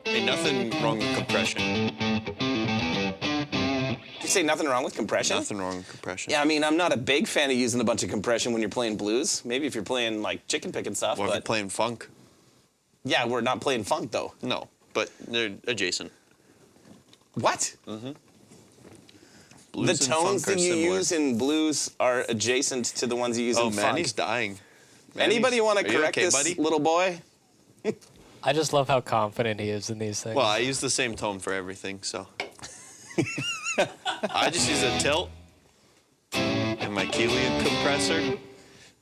Ain't nothing wrong with compression. Did you say nothing wrong with compression? Nothing wrong with compression. Yeah, I mean, I'm not a big fan of using a bunch of compression when you're playing blues. Maybe if you're playing like chicken pick and stuff, Or if but you're playing funk. yeah, we're not playing funk though. No, but they're adjacent. What? Blues The and tones funk are that you similar. use in blues are adjacent to the ones you use Oh, in Manny's funk. dying. Anybody want to Are you correct okay, this buddy? little boy? I just love how confident he is in these things. Well, I use the same tone for everything, so. I just use a tilt and my Keelian compressor.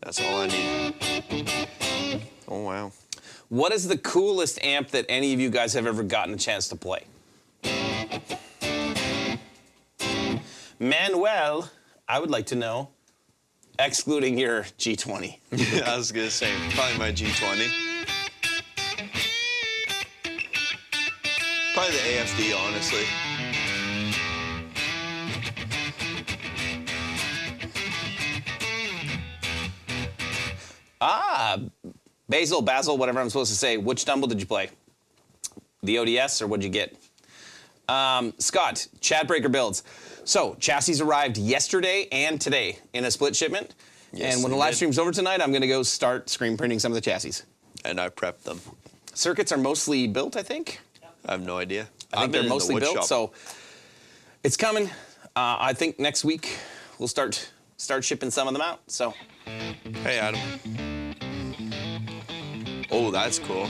That's all I need. Oh, wow. What is the coolest amp that any of you guys have ever gotten a chance to play? Manuel, I would like to know, excluding your G20. I was going to say, probably my G20. Probably the AFD, honestly. Basil, whatever I'm supposed to say. Which Dumble did you play? The ODS, or what'd you get? Scott, Chad Breaker builds. So, chassis arrived yesterday and today in a split shipment. Yes, and when they the live did. stream's over tonight, I'm going to go start screen printing some of the chassis. And I prepped them. Circuits are mostly built, I think. I have no idea. I think they're mostly built, so it's coming. I think next week we'll start shipping some of them out. So, Hey, Adam. Oh, that's cool.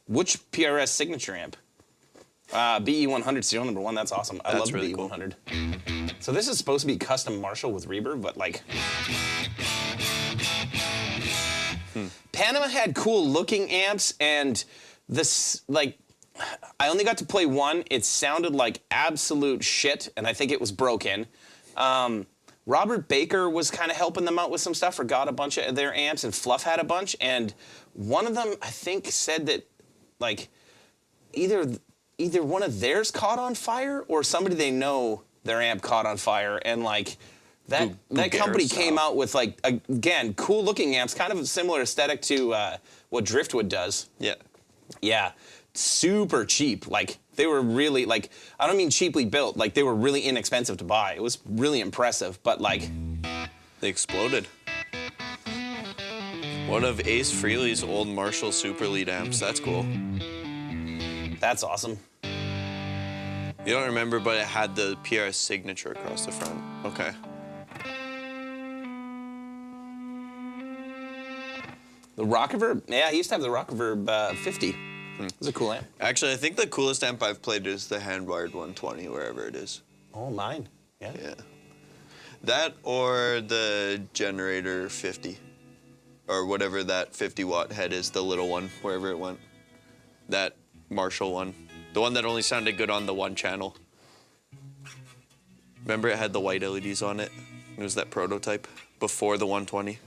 which PRS signature amp? BE100 serial number 1. That's awesome. I That's love really the cool. BE100. So this is supposed to be custom Marshall with reverb, but like. Panama had cool looking amps, and this, like, I only got to play one. It sounded like absolute shit, and I think it was broken. Robert Baker was kind of helping them out with some stuff, or got a bunch of their amps, and Fluff had a bunch, and one of them, I think, said that, like, either one of theirs caught on fire, or somebody they know, their amp caught on fire, and, like, that company came out with, like, again, cool looking amps, kind of a similar aesthetic to what Driftwood does. Yeah. Yeah, super cheap. Like, they were really, like, I don't mean cheaply built, like, they were really inexpensive to buy. It was really impressive, but, like... They exploded. One of Ace Frehley's old Marshall Super Lead amps. That's cool. That's awesome. You don't remember, but it had the PRS signature across the front. Okay. The Rockaverb, yeah, I used to have the Rockaverb 50. It was a cool amp. Actually, I think the coolest amp I've played is the hand-wired 120, wherever it is. Oh, mine. Yeah. Yeah. That or the Generator 50. Or whatever that 50-watt head is, the little one, wherever it went. That Marshall one. The one that only sounded good on the one channel. Remember it had the white LEDs on it? It was that prototype before the 120.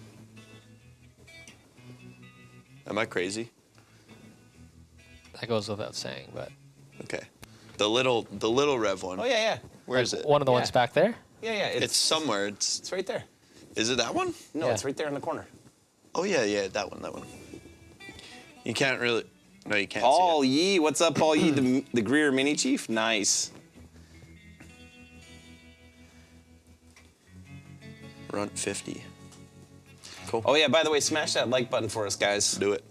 Am I crazy? That goes without saying, but Okay. The little Rev one. Oh, yeah, yeah. Where is it? one of the Yeah. ones back there. Yeah, yeah. It's somewhere. It's right there. Is it that one? No, Yeah. it's right there in the corner. Oh yeah, that one. You can't really. No, you can't. Paul see Yee, what's up, Paul Yee, the Greer Mini Chief? Nice. it. Runt 50. Cool. Oh, yeah, by the way, smash that like button for us, guys. Do it.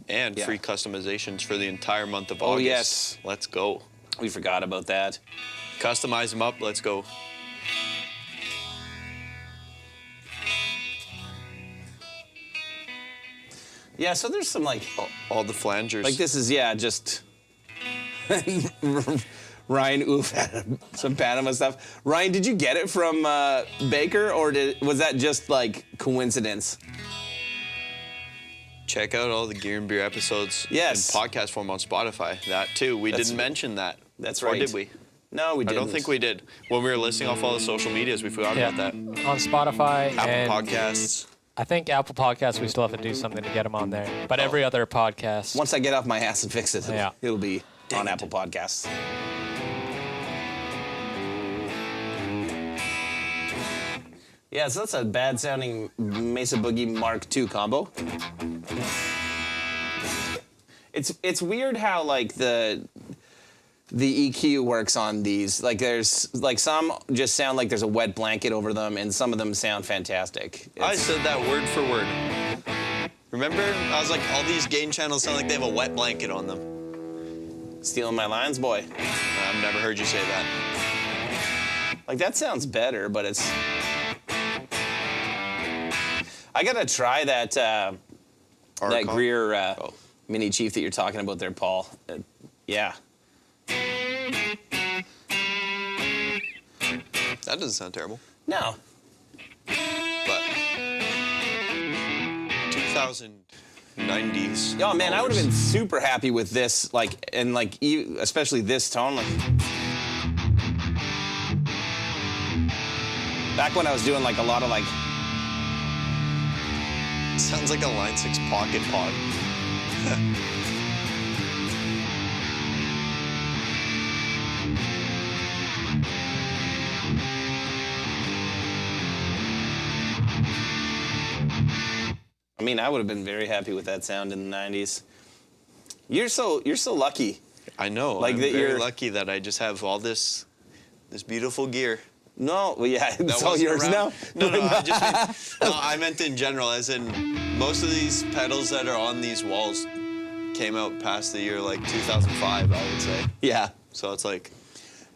And Yeah. free customizations for the entire month of Oh, August. yes. Let's go. We forgot about that. Customize them up. Let's go. Yeah, so there's some like, All the flangers. like this is, yeah, just Ryan had some Panama stuff. Ryan, did you get it from Baker, or was that just like coincidence? Check out all the Gear and Beer episodes Yes. in podcast form on Spotify. That too. We didn't mention that. That's Or right. did we? No, we I didn't. don't think we did. When we were listing off all the social medias, we forgot Yeah. about that. On Spotify and Apple Podcasts. I think Apple Podcasts, we still have to do something to get them on there. But every other podcast. Once I get off my ass and fix it, Yeah. it'll be on Apple Podcasts. Yeah, so that's a bad sounding Mesa Boogie Mark II combo. It's weird how like the EQ works on these. Like there's like some just sound like there's a wet blanket over them, and some of them sound fantastic. I said that word for word. Remember? I was like, all these gain channels sound like they have a wet blanket on them. Stealing my lines, boy. I've never heard you say that. Like that sounds better, but it's. I gotta try that Archon? Greer Mini Chief that you're talking about there, Paul. Yeah. That doesn't sound terrible. No. But 2090s. Oh man, I would have been dollars. super happy with this, like, and like, especially this tone, like. Back when I was doing like a lot of like. Sounds like a Line 6 pocket pod. I mean, I would have been very happy with that sound in the '90s. You're so lucky. I know. Like I'm that very you're- lucky that I just have all this beautiful gear. No, well, yeah, it's all wasn't yours around. now. No, I just meant, no, I meant in general, as in most of these pedals that are on these walls came out past the year like 2005, I would say. Yeah. So it's like,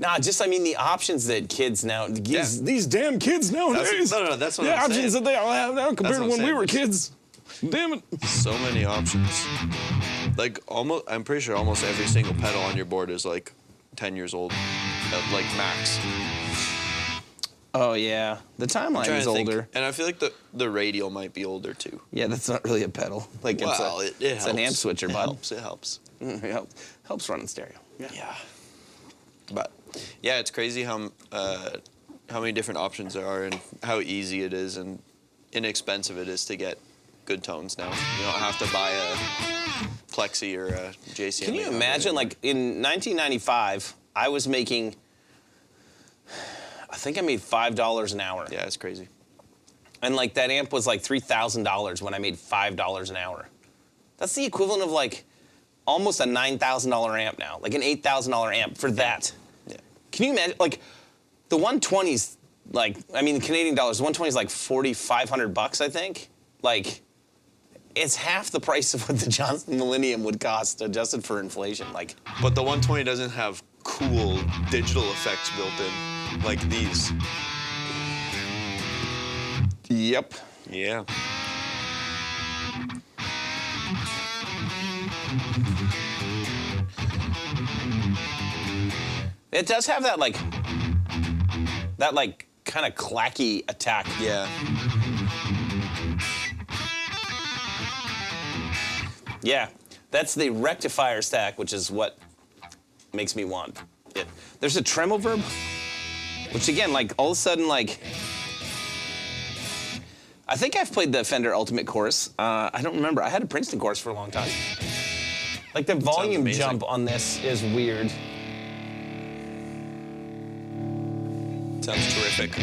Nah, just I mean the options that kids now, these damn kids nowadays. no, that's what the I'm options saying. that they all have now compared to what when I'm we saying. were kids. Damn it. so many options. Like almost, I'm pretty sure almost every single pedal on your board is like 10 years old, like max. Oh yeah, the timeline Trying is to think. older. And I feel like the radial might be older too. Yeah, that's not really a pedal. Like Well, it's it helps. an amp switcher, It bud. helps. It helps. Helps run in stereo. Yeah. But yeah, it's crazy how many different options there are and how easy it is and inexpensive it is to get good tones now. You don't have to buy a Plexi or a JCM. Can you imagine, like in 1995, I was making, I think I made $5 an hour. Yeah, it's crazy. And like that amp was like $3,000 when I made $5 an hour. That's the equivalent of like almost a $9,000 amp now, like an $8,000 amp for that. Yeah. Can you imagine, like the 120s, like, I mean, Canadian dollars, 120 is like $4,500, I think. Like, it's half the price of what the Johnson Millennium would cost adjusted for inflation. Like, But the 120 doesn't have cool digital effects built in like these. yep. Yeah. It does have that like kind of clacky attack. Yeah. Yeah, that's the rectifier stack, which is what makes me want it. There's a tremolo verb, which again, like all of a sudden, like, I think I've played the Fender Ultimate Chorus. I don't remember. I had a Princeton Chorus for a long time. Like the volume amazing. jump on this is weird. Sounds terrific.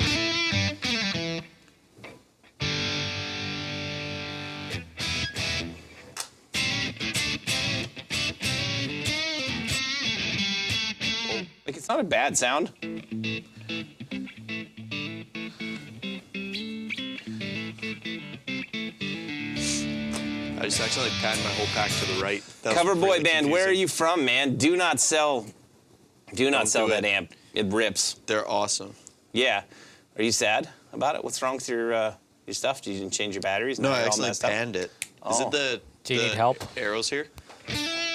Like it's not a bad sound. I just accidentally patted my whole pack to the right. That was Cover Boy really Band, where are confusing. you from, man? Do not sell Don't do that it. amp. It rips. They're awesome. Yeah. Are you sad about it? What's wrong with your stuff? Did you change your batteries? No, Now I you're all accidentally messed up? panned it. Is Oh. it Do you need help? Arrows here?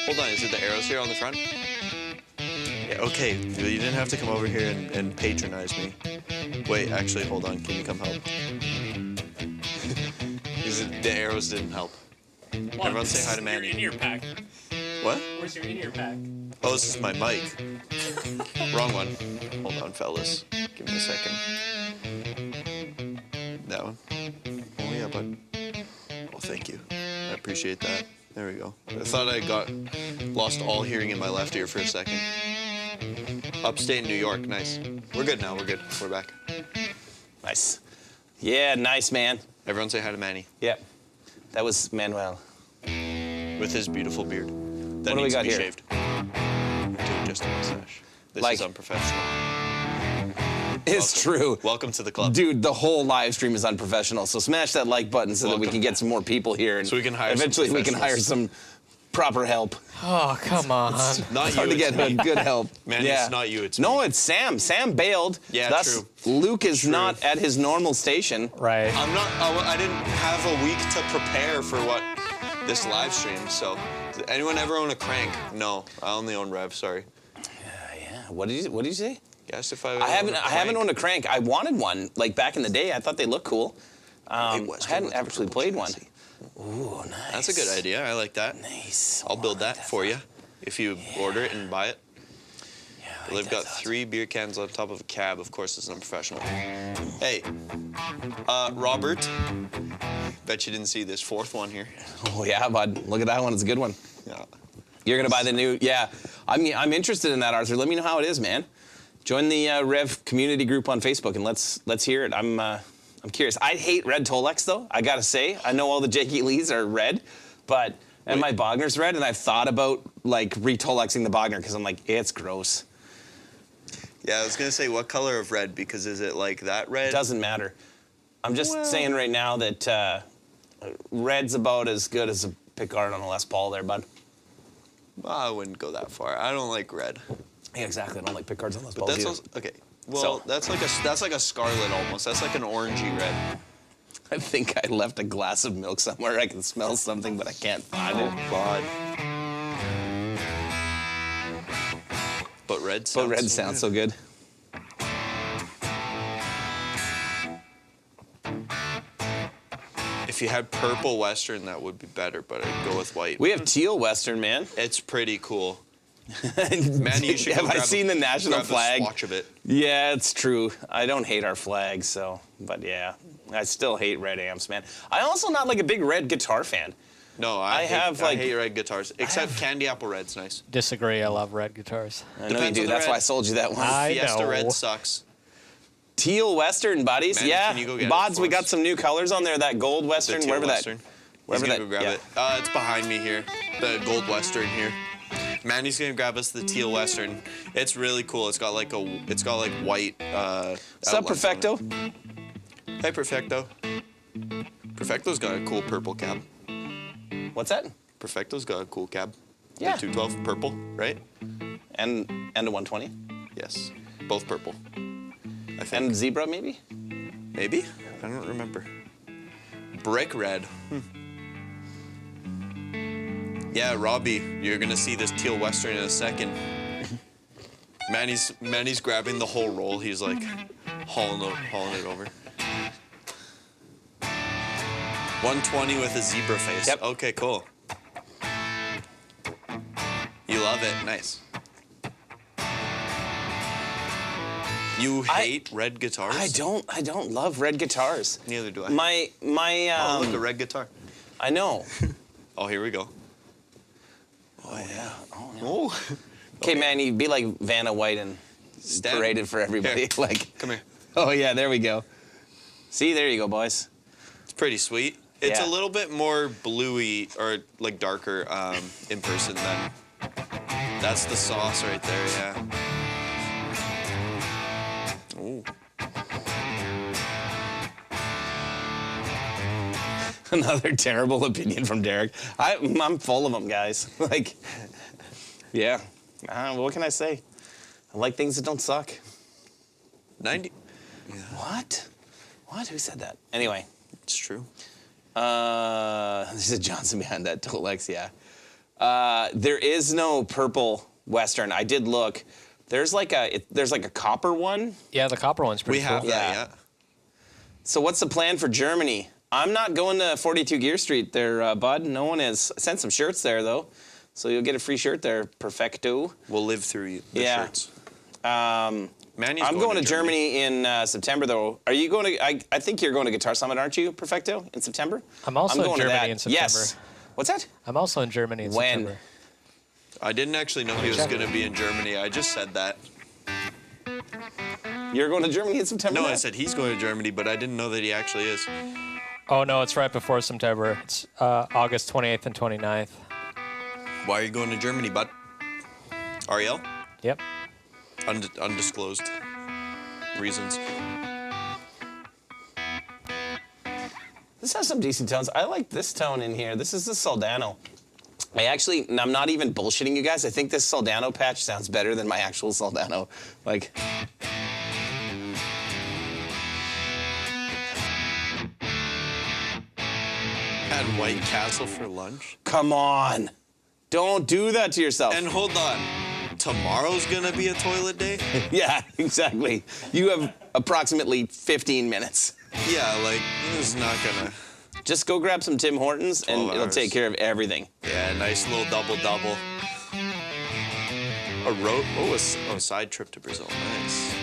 Hold on, is it the arrows here on the front? Yeah, okay, you didn't have to come over here and patronize me. Wait, actually, hold on. Can you come help? The arrows didn't help. Everyone say hi to Manny. Your in-ear pack. What? Where's your in-ear pack? Oh, this is my mic. Wrong one. Hold on, fellas. Give me a second. That one. Oh, yeah, bud. Oh, thank you. I appreciate that. There we go. I thought I lost all hearing in my left ear for a second. Upstate New York, nice. We're good now, we're good. We're back. Nice. Yeah, nice, man. Everyone say hi to Manny. Yep. That was Manuel. With his beautiful beard. That What do we needs got to be here? shaved. Dude, just a mustache. This Like- is unprofessional. It's Welcome. true. Welcome to the club. Dude, the whole live stream is unprofessional. So smash that like button so that we Welcome. can get some more people here. And So we can hire some eventually we can hire professionals. some proper help. Oh, come on. Not It's you, hard to it's get me. good help. Man, yeah. it's not you, it's No, me. it's Sam. Sam bailed. Yeah, Thus, true. Luke is True. not at his normal station. Right. I didn't have a week to prepare for this live stream, so. Does anyone ever own a crank? No, I only own Rev, sorry. Yeah. What did you say? Yes, if I I haven't owned a crank. I wanted one like back in the day. I thought they looked cool. I hadn't actually played one. Ooh, nice. That's a good idea. I like that. Nice. I'll build that for you if you order it and buy it. Yeah, Well, they've got 3 beer cans on top of a cab. Of course, it's unprofessional. Hey, Robert. Bet you didn't see this 4th one here. Oh yeah, bud. Look at that one. It's a good one. Yeah. You're gonna buy the new. Yeah. I mean, I'm interested in that, Arthur. Let me know how it is, man. Join the Rev community group on Facebook and let's hear it. I'm curious. I hate red Tolex though. I gotta say. I know all the Jakey Lees are red, but and my Bogner's red, and I've thought about like re-Tolexing the Bogner because I'm like, it's gross. Yeah, I was gonna say, what color of red? Because is it like that red? It doesn't matter. I'm just saying right now that red's about as good as a Pickard on a Les Paul there, bud. Well, I wouldn't go that far. I don't like red. Yeah, exactly. I don't like Pickards on Les But Pauls that's either. also, okay. Well, So- that's like a scarlet almost. That's like an orangey red. I think I left a glass of milk somewhere. I can smell something, but I can't find it. God. But red sounds. But red sounds so good. If you had purple Western, that would be better, but I'd go with white. We have teal Western, man. It's pretty cool. Man, you should Have go I grab seen the national grab flag? A swatch of it. Yeah, it's true. I don't hate our flag, so, but yeah, I still hate red amps, man. I also not like a big red guitar fan. No, I hate red guitars. Except Candy Apple Red's nice. Disagree. I love red guitars. I know you Depends do. on the That's red. why I sold you that one. I Fiesta know. Red sucks. Teal Western, buddies. Man, yeah. can you go get it Bods, for we us? got some new colors on there. That gold The Western, teal wherever Western. that. He's Wherever gonna that. go grab yeah. it. It's behind me here. The gold Western here. Mandy's gonna grab us the teal Western. It's really cool. It's got like white. What's up, outlines on it. Perfecto? Hey, Perfecto. Perfecto's got a cool purple cab. What's that? Perfecto's got a cool cab. Yeah. The 212 purple, right? And a 120. Yes. Both purple. I think. And zebra, maybe? Maybe? I don't remember. Brick red. Yeah, Robbie, you're gonna see this teal Western in a second. Manny's grabbing the whole roll. He's like hauling it over. 120 with a zebra face. Yep. Okay, cool. You love it. Nice. You hate red guitars? I don't love red guitars. Neither do I. My Oh, look, a red guitar. I know. Oh, here we go. Oh yeah. Oh, yeah. Oh. Okay, man, you be like Vanna White and Stand- paraded for everybody. Here. Like, Come here. oh yeah, there we go. See, there you go, boys. It's pretty sweet. It's Yeah. a little bit more bluey or like darker in person than. That's the sauce right there, yeah. Ooh. Another terrible opinion from Derek. I'm full of them, guys. Like, yeah. What can I say? I like things that don't suck. 90. What? What? Who said that? Anyway, It's true. There's a Johnson behind that Tolex, yeah. There is no purple Western. I did look. There's like a copper one. Yeah, the copper one's pretty We cool. have that, yeah. So what's the plan for Germany? I'm not going to 42 Gear Street there, bud. No one is. I sent some shirts there, though. So you'll get a free shirt there. Perfecto. We'll live through the Yeah. shirts. I'm going to Germany in September, though. Are you going to? I think you're going to Guitar Summit, aren't you, Perfecto, in September? I'm also going in to Germany that. in September. Yes. What's that? I'm also in Germany in When? September. I didn't actually know he was Check. going to be in Germany. I just said that. You're going to Germany in September? No, now? I said he's going to Germany, but I didn't know that he actually is. Oh, no, it's right before September. It's August 28th and 29th. Why are you going to Germany, bud? Ariel? Yep. Undisclosed reasons. This has some decent tones. I like this tone in here. This is the Soldano. I'm not even bullshitting you guys. I think this Soldano patch sounds better than my actual Soldano. Like, Had White Castle for lunch. come on. Don't do that to yourself. And hold on. Tomorrow's going to be a toilet day? Yeah, exactly. You have approximately 15 minutes. Yeah, like, this is not going to... Just go grab some Tim Hortons and 12 it'll hours. take care of everything. Yeah, nice little double-double. A side trip to Brazil. Nice.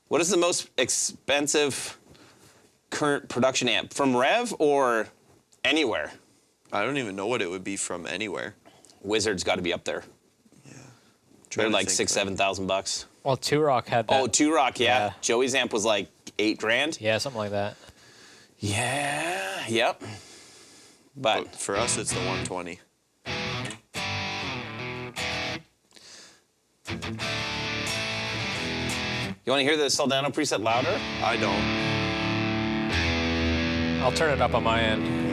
What is the most expensive current production amp? From Rev or anywhere? I don't even know what it would be from anywhere. Wizard's got to be up there. They're like $6,000-7,000 bucks. Well, Two Rock had that. Oh, Two Rock, yeah. Yeah. Joey's amp was like $8,000. Yeah, something like that. Yeah, yep. But But for us, it's the 120. you want to hear the Soldano preset louder? I don't. I'll turn it up on my end.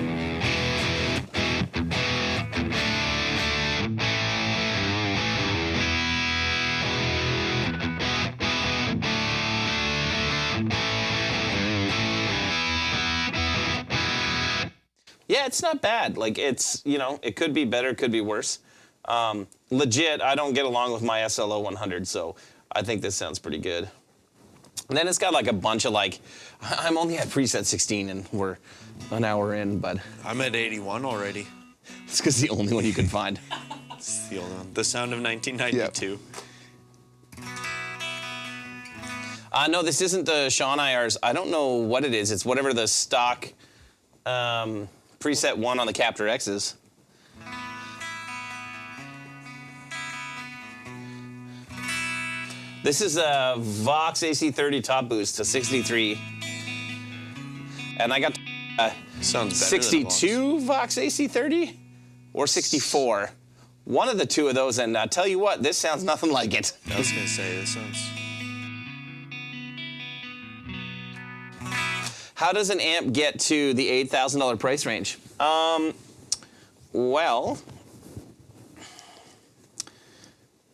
Yeah, it's not bad. Like, it's, it could be better, could be worse. Legit, I don't get along with my SLO 100, so I think this sounds pretty good. And then it's got like a bunch of I'm only at preset 16 and we're an hour in, but I'm at 81 already. it's because the only one you could find. It's the old one. The sound of 1992. No, this isn't the Sean IRs. I don't know what it is. It's whatever the stock preset one on the Captor X is. This is a Vox AC30 top boost to 63. And I got Sounds better than 62 Vox AC30 or 64. One of the two of those, and tell you what, this sounds nothing like it. I was gonna say this sounds. How does an amp get to the $8,000 price range? Well,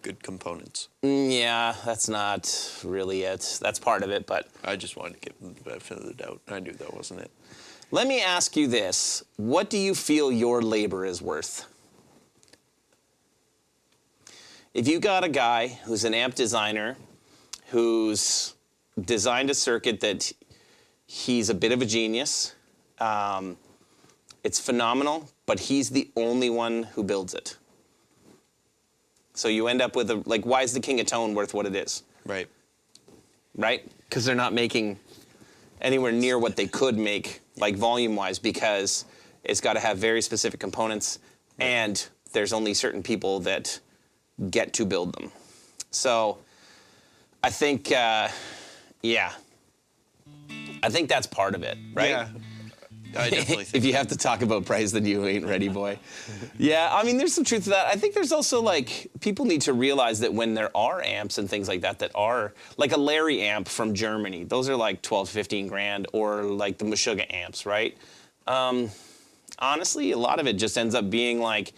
Good components. yeah, that's not really it. That's part of it, but I just wanted to give them the benefit of the doubt. I knew that wasn't it. let me ask you this. What do you feel your labor is worth? If you got a guy who's an amp designer, who's designed a circuit that he's a bit of a genius, it's phenomenal, but he's the only one who builds it. So you end up with why is the King of Tone worth what it is? Right. Right? Because they're not making anywhere near what they could make, like volume-wise, because it's got to have very specific components, and there's only certain people that get to build them. So I think, I think that's part of it, right? Yeah. I definitely think. If you have to talk about price, then you ain't ready, boy. Yeah, I mean, there's some truth to that. I think there's also, people need to realize that when there are amps and things like that that are, like a Larry amp from Germany, those are like 12, 15 grand, or like the Meshuggah amps, right? Honestly, a lot of it just ends up being like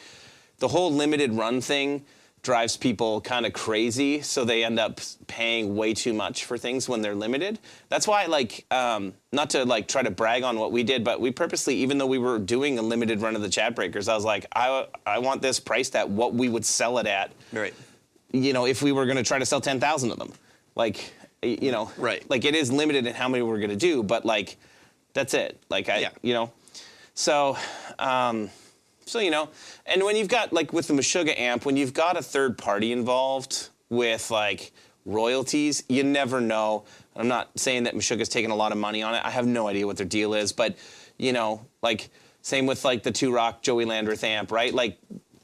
the whole limited run thing. drives people kind of crazy, so they end up paying way too much for things when they're limited. That's why, like, not to like try to brag on what we did, but we purposely, even though we were doing a limited run of the Chat Breakers, I was like, I want this priced at what we would sell it at. Right. You know, if we were going to try to sell 10,000 of them, like, you know, Right. like it is limited in how many we're going to do, but like, that's it. Like you know, so. So, you know, and when you've got, like with the Meshuggah amp, when you've got a third party involved with like royalties, you never know. I'm not saying that Meshuggah's taking a lot of money on it. I have no idea what their deal is, but, you know, like same with like the 2-Rock Joey Landreth amp, right? Like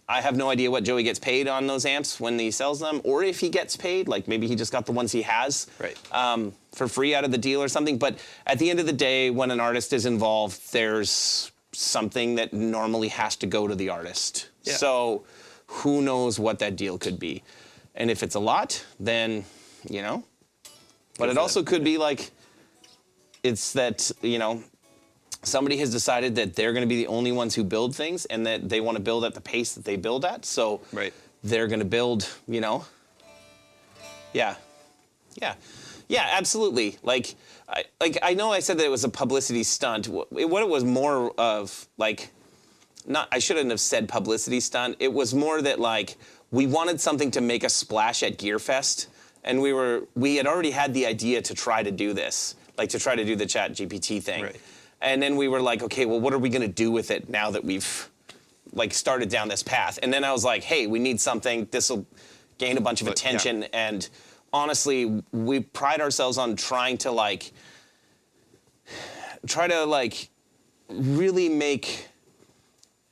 I have no idea what Joey gets paid on those amps when he sells them, or if he gets paid, like maybe he just got the ones he has for free out of the deal or something. But at the end of the day, when an artist is involved, there's something that normally has to go to the artist. Yeah. So who knows what that deal could be. And if it's a lot, then, you know, but it also could be like, it's that, you know, somebody has decided that they're going to be the only ones who build things and that they want to build at the pace that they build at. So they're going to build, you know. Yeah. Absolutely. I know I said that it was a publicity stunt. What it was more of, like, I shouldn't have said publicity stunt. It was more that, like, we wanted something to make a splash at Gearfest, and we had already had the idea to try to do this, like to try to do the Chat GPT thing. Right. And then we were like, okay, well, what are we going to do with it now that we've, like, started down this path? And then I was like, hey, we need something. This will gain a bunch of attention, and honestly, we pride ourselves on trying to really make,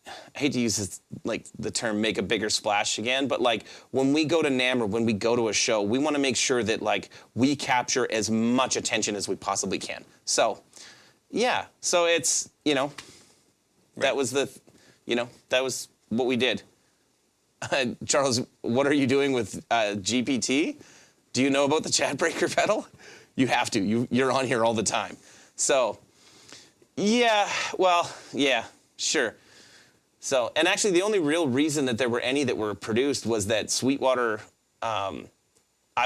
I hate to use this, like the term make a bigger splash again, but like when we go to NAMM or when we go to a show, we want to make sure that like we capture as much attention as we possibly can. So, yeah, so it's, you know, that was that was what we did. Charles, what are you doing with GPT? Do you know about the Chat Breaker pedal? You have to. You're on here all the time. So, yeah, well, yeah, sure. So, and actually the only real reason that there were any that were produced was that Sweetwater, I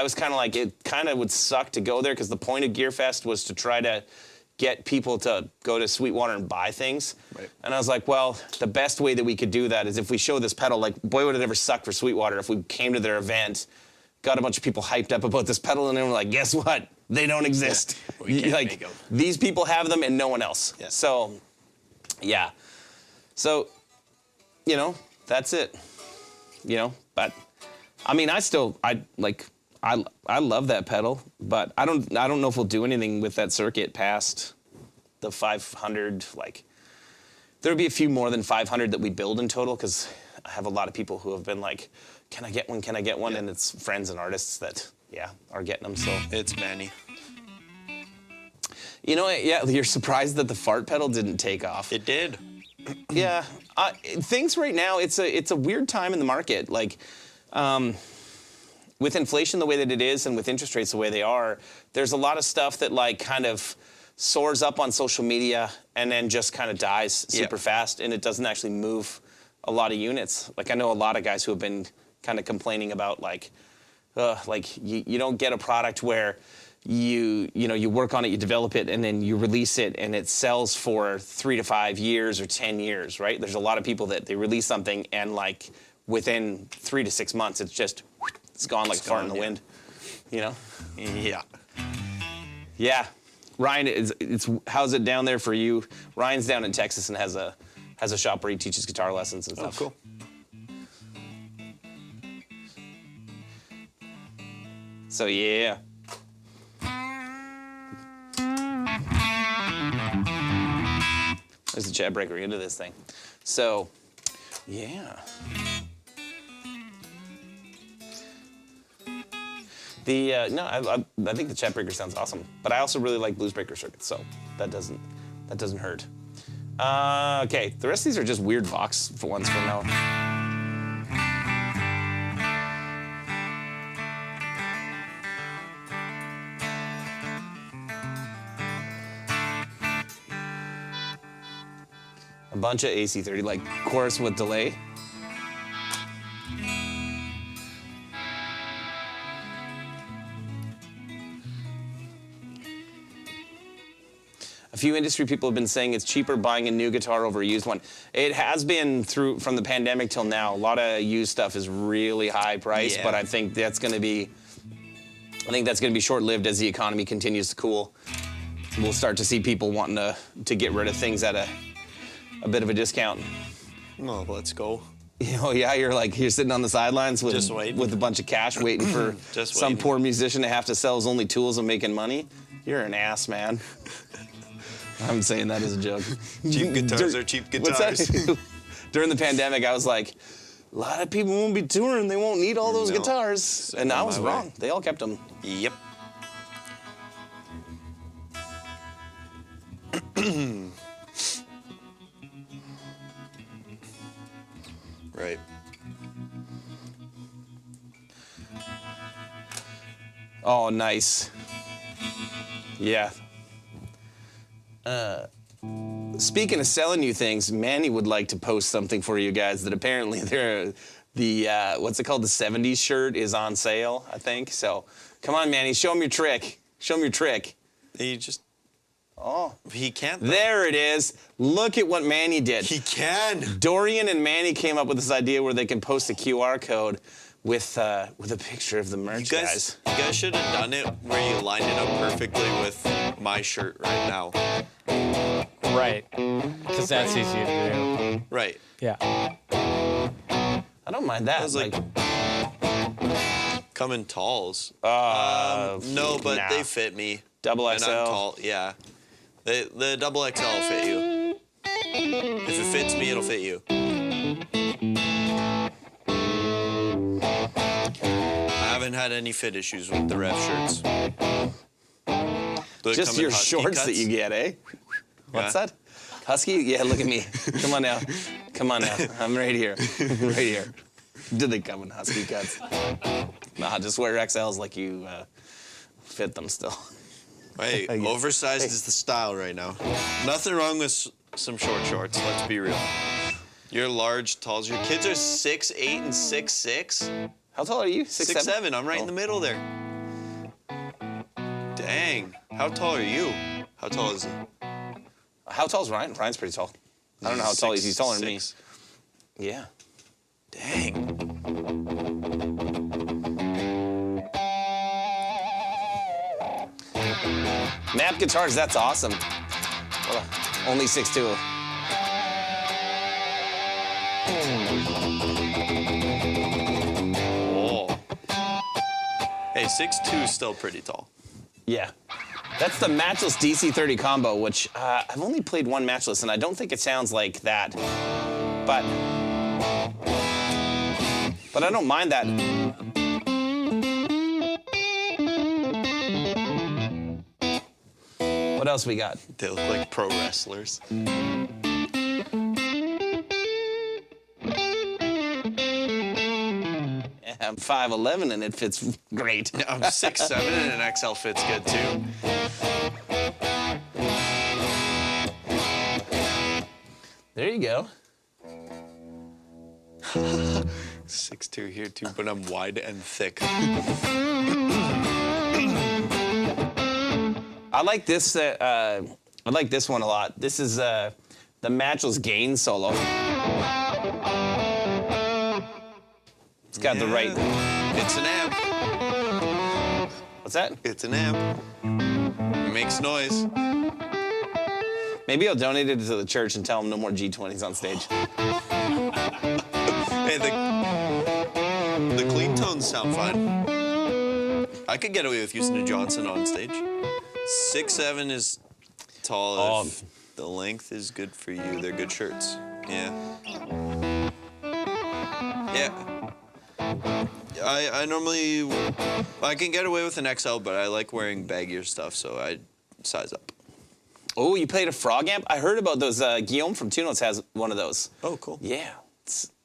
was kind of like, it kind of would suck to go there because the point of Gearfest was to try to get people to go to Sweetwater and buy things. Right. And I was like, well, the best way that we could do that is if we show this pedal, like, boy, would it ever suck for Sweetwater if we came to their event, got a bunch of people hyped up about this pedal, and then we're like, guess what? They don't exist. Yeah, we can't make them. These people have them and no one else. Yeah. So, yeah. So, you know, that's it. You know, but I mean, I love that pedal, but I don't know if we'll do anything with that circuit past the 500. Like, there'll be a few more than 500 that we build in total, because I have a lot of people who have been like, can I get one? Can I get one? Yeah. And it's friends and artists that, are getting them. So it's Manny. You know, you're surprised that the fart pedal didn't take off. It did. Yeah, things right now, it's a weird time in the market. Like, with inflation the way that it is and with interest rates the way they are, there's a lot of stuff that like kind of soars up on social media and then just kind of dies super fast, and it doesn't actually move a lot of units. Like, I know a lot of guys who have been kind of complaining about like you don't get a product where you work on it, you develop it, and then you release it, and it sells for 3 to 5 years or 10 years, right? There's a lot of people that they release something and like within 3 to 6 months, it's gone like a fart in the wind, you know? Yeah. Yeah. Ryan, how's it down there for you? Ryan's down in Texas and has a shop where he teaches guitar lessons and stuff. Oh, cool. So, yeah. There's the Chat Breaker into this thing. So, yeah. I think the Chat Breaker sounds awesome, but I also really like Blues Breaker circuits, so that doesn't hurt. Okay, the rest of these are just weird Vox ones for now. A bunch of AC30, like chorus with delay. few industry people have been saying it's cheaper buying a new guitar over a used one. It has been from the pandemic till now. A lot of used stuff is really high priced, Yeah. but I think that's going to be short-lived as the economy continues to cool. We'll start to see people wanting to get rid of things at a bit of a discount. Oh, let's go. Oh yeah, you're sitting on the sidelines with Just waiting. with a bunch of cash, waiting for Just some waiting. poor musician to have to sell his only tools and making money. You're an ass, man. I'm saying that as a joke. Cheap guitars are cheap What's guitars. that? During the pandemic, I was like, a lot of people won't be touring. They won't need all those No. guitars. Send And I them was my way. wrong. They all kept them. Yep. Right. Oh, nice. Yeah. Speaking of selling you things, Manny would like to post something for you guys that apparently what's it called? The 70s shirt is on sale, I think. So come on, Manny, show him your trick. Show him your trick. He just, Oh, he can't. Though. there it is. Look at what Manny did. He can. Dorian and Manny came up with this idea where they can post a QR code with a picture of the merch, You guys should have done it where you lined it up perfectly with my shirt right now. Right. Because that's easy to do. Right. Yeah. I don't mind that. I was like, come in talls. no, No, but they fit me. Double And XL. I'm tall. Yeah. The double XL will fit you. If it fits me, it'll fit you. I haven't had any fit issues with the ref shirts. Do they Just come in your husky shorts that cuts? you get, eh? What's Yeah. that? Husky? Yeah, look at me. Come on now. Come on now. I'm right here. Right here. Do they come in husky cuts? Nah, just wear XLs like you fit them still. Hey, oversized is the style right now. Nothing wrong with some short shorts, let's be real. You're large, tall. Your kids are 6'8" and 6'6". How tall are you? 6'7". I'm right in the middle there. Dang. How tall are you? How tall is he? How tall is Ryan? Ryan's pretty tall. I don't know how tall he is. He's taller than me. 6'6". Yeah. Dang. Map guitars, that's awesome. Well, only 6'2". Oh. Hey, 6'2" is still pretty tall. Yeah. That's the matchless DC30 combo, which I've only played one matchless, and I don't think it sounds like that. But I don't mind that. What else we got? They look like pro wrestlers. Yeah, I'm 5'11", and it fits great. I'm 6'7", and an XL fits good too. There you go. 6'2" here too, but I'm wide and thick. I like this. I like this one a lot. This is the matchless gain solo. It's got the right. It's an amp. What's that? It's an amp. It makes noise. Maybe I'll donate it to the church and tell them no more G20s on stage. Hey, the clean tones sound fine. I could get away with using a Johnson on stage. 6'7" is tall. If the length is good for you, they're good shirts. Yeah. Yeah. I normally, I can get away with an XL, but I like wearing baggier stuff, so I size up. Oh, you played a frog amp? I heard about those. Guillaume from Two Notes has one of those. Oh, cool. Yeah,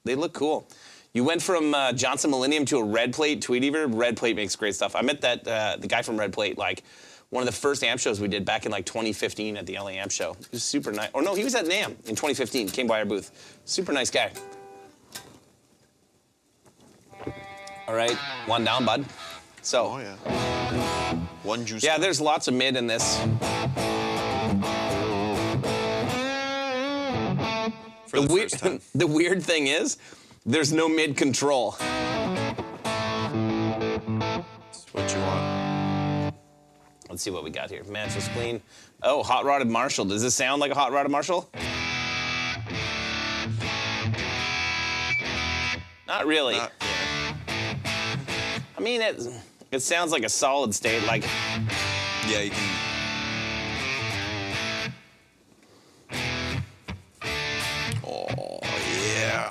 they look cool. You went from Johnson Millennium to a Red Plate Tweed Eater. Red Plate makes great stuff. I met the guy from Red Plate, like, one of the first amp shows we did back in, like, 2015 at the LA Amp Show. He was super nice. Or no, he was at NAMM in 2015. Came by our booth. Super nice guy. All right, one down, bud. So. Oh, yeah. One juice. Yeah, there's lots of mid in this. For the first time. The weird thing is, there's no mid control. That's what you want. Let's see what we got here. Mantle spleen. Oh, hot rodded Marshall. Does this sound like a hot rodded Marshall? Not really. Yeah. I mean, it sounds like a solid state, like. Yeah, you can. Oh, yeah.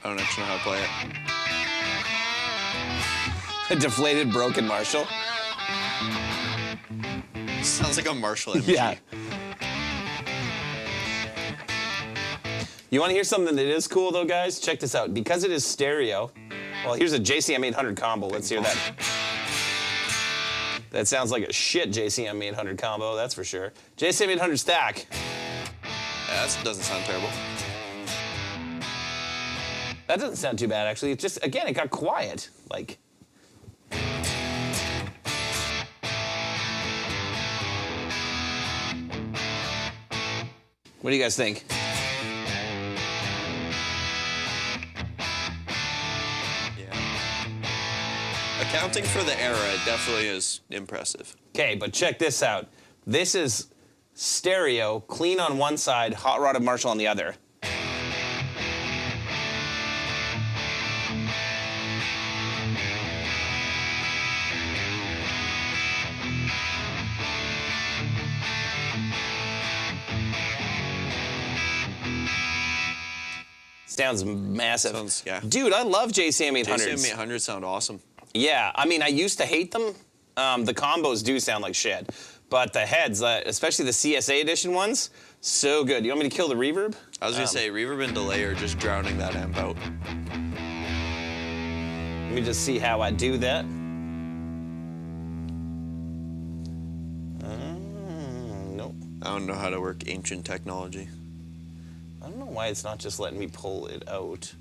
I don't actually know how to play it. A deflated, broken Marshall. Sounds like a Marshall MG. Yeah. You want to hear something that is cool, though, guys? Check this out. Because it is stereo, well, here's a JCM 800 combo. Let's hear that. That sounds like a shit JCM 800 combo, that's for sure. JCM 800 stack. Yeah, that doesn't sound terrible. That doesn't sound too bad, actually. It's just, again, it got quiet. Like. What do you guys think? Accounting for the era, it definitely is impressive. Okay, but check this out. This is stereo, clean on one side, hot rodded Marshall on the other. Sounds massive. Sounds, yeah. Dude, I love JCM 800s. JCM 800 sound awesome. Yeah, I mean, I used to hate them. The combos do sound like shit. But the heads, especially the CSA edition ones, so good. You want me to kill the reverb? I was gonna say, reverb and delay are just drowning that amp out. Let me just see how I do that. Nope. I don't know how to work ancient technology. I don't know why it's not just letting me pull it out.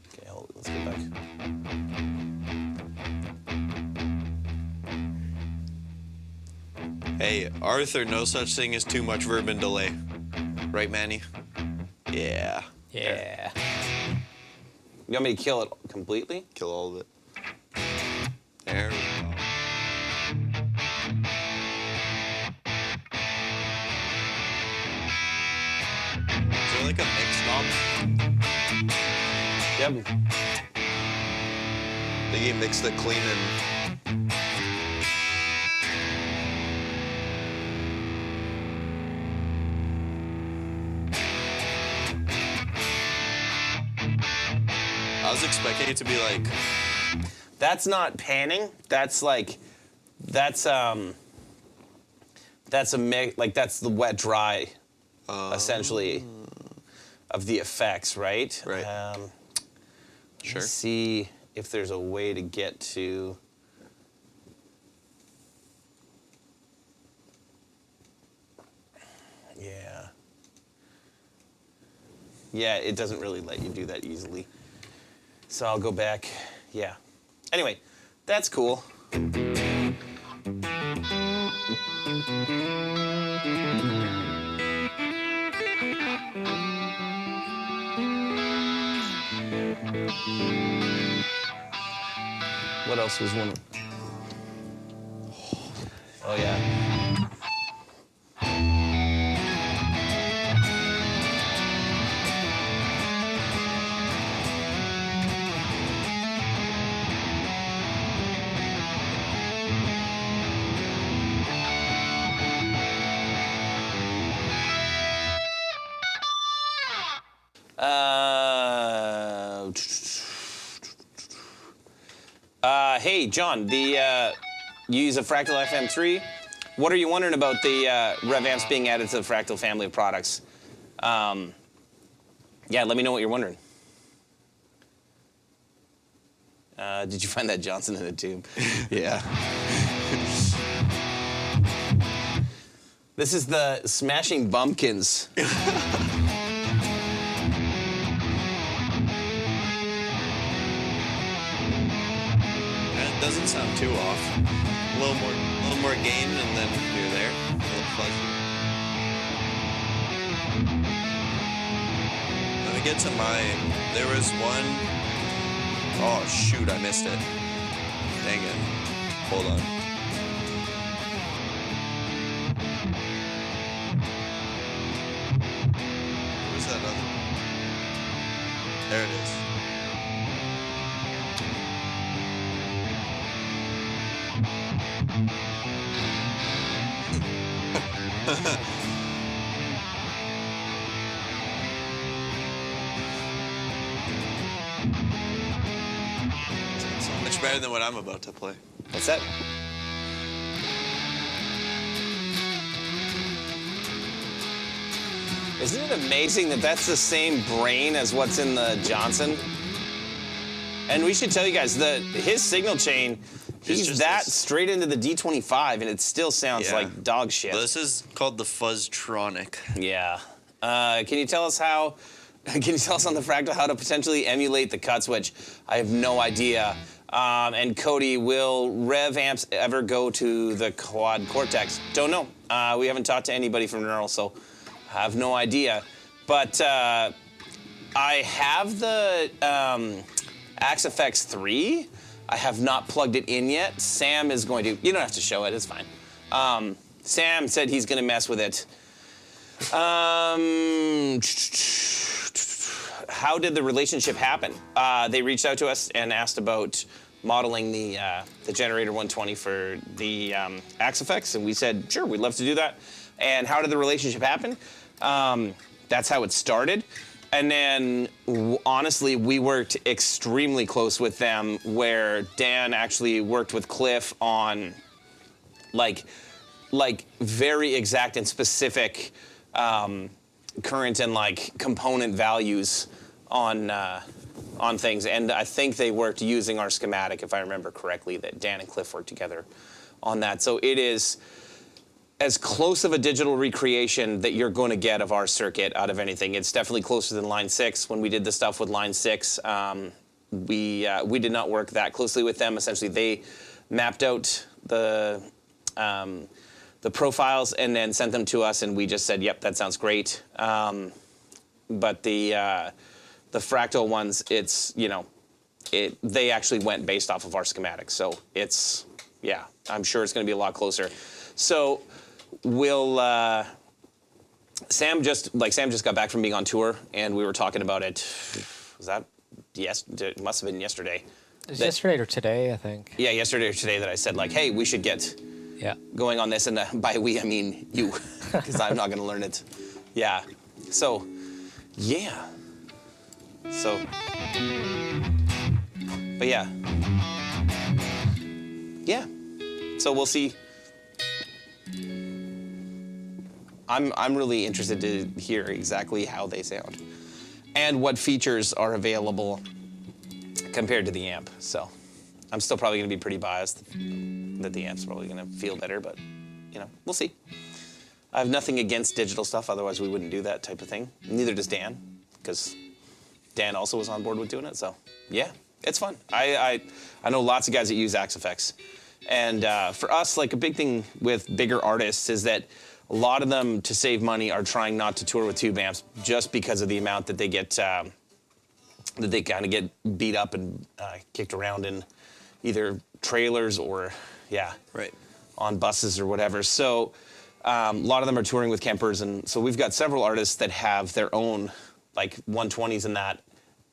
Okay, let's get back. Hey, Arthur, no such thing as too much verb and delay. Right, Manny? Yeah. Yeah. You want me to kill it completely? Kill all of it. There we go. Is there like a mix knob? Yep. They can mix the clean and... I was expecting it to be like... That's not panning. That's like, that's a mix, like that's the wet dry, essentially, of the effects, right? Right. Sure. Let's see if there's a way to get to. Yeah. Yeah, it doesn't really let you do that easily. So I'll go back. Yeah. Anyway, that's cool. What else was one? Oh, yeah. Hey, John, you use a Fractal FM3. What are you wondering about the rev amps being added to the Fractal family of products? Yeah, let me know what you're wondering. Did you find that Johnson in a tube? Yeah. This is the Smashing Bumpkins. Doesn't sound too off. A little more gain, and then you're there. A little fuzzy. Let me get to mine. There was one. Oh shoot! I missed it. Dang it. Hold on. Where's that other? There it is. So much better than what I'm about to play. What's that? Isn't it amazing that that's the same brain as what's in the Johnson? And we should tell you guys that his signal chain, he's that straight into the D25, and it still sounds like dog shit. This is called the Fuzztronic. Yeah. Can you tell us how? Can you tell us on the Fractal how to potentially emulate the cut switch? I have no idea. And Cody, will rev amps ever go to the quad cortex? Don't know. We haven't talked to anybody from Neural, so I have no idea. But I have the AxeFX 3. I have not plugged it in yet. Sam is going to. You don't have to show it. It's fine. Sam said he's going to mess with it. How did the relationship happen? They reached out to us and asked about modeling the Generator 120 for the AxeFX, and we said, sure, we'd love to do that. And how did the relationship happen? That's how it started. And then, honestly, we worked extremely close with them, where Dan actually worked with Cliff on, like very exact and specific current and like component values on things. And I think they worked using our schematic, if I remember correctly, that Dan and Cliff worked together on that. So it is as close of a digital recreation that you're going to get of our circuit out of anything. It's definitely closer than Line 6. When we did the stuff with Line 6, we did not work that closely with them. Essentially, they mapped out the profiles and then sent them to us, and we just said, yep, that sounds great. But the Fractal ones, it's, they actually went based off of our schematics. So it's, yeah, I'm sure it's going to be a lot closer. So we'll, Sam just got back from being on tour, and we were talking about it. Was that, yes, it must have been yesterday. It was yesterday or today, I think. Yeah, yesterday or today that I said, like, hey, we should get going on this. And by we, I mean you, because I'm not going to learn it. Yeah. So, yeah. So, but yeah. Yeah. So we'll see. I'm really interested to hear exactly how they sound and what features are available compared to the amp. So I'm still probably going to be pretty biased that the amp's probably going to feel better, but we'll see. I have nothing against digital stuff, otherwise we wouldn't do that type of thing. Neither does Dan, because Dan also was on board with doing it. So yeah, it's fun. I know lots of guys that use AxeFX, and for us, like a big thing with bigger artists is that a lot of them, to save money, are trying not to tour with tube amps just because of the amount that they get, that they kind of get beat up and kicked around in either trailers or, on buses or whatever. So a lot of them are touring with Kempers, and so we've got several artists that have their own like 120s and that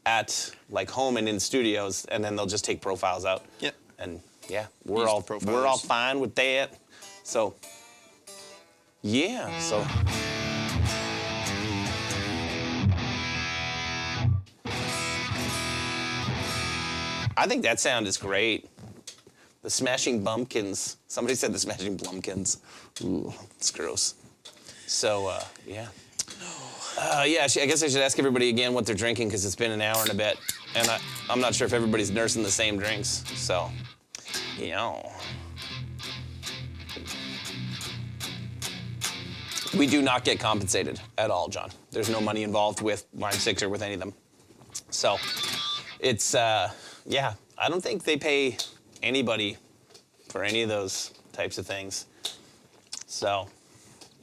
at like home and in studios, and then they'll just take profiles out. Yep. And yeah, we're all fine with that. So. Yeah, so. I think that sound is great. The Smashing Bumpkins. Somebody said the Smashing Blumpkins. Ooh, it's gross. So, yeah. Yeah, I guess I should ask everybody again what they're drinking, because it's been an hour and a bit. And I'm not sure if everybody's nursing the same drinks. So, yeah. We do not get compensated at all, John. There's no money involved with Line 6 or with any of them. So it's, yeah, I don't think they pay anybody for any of those types of things. So,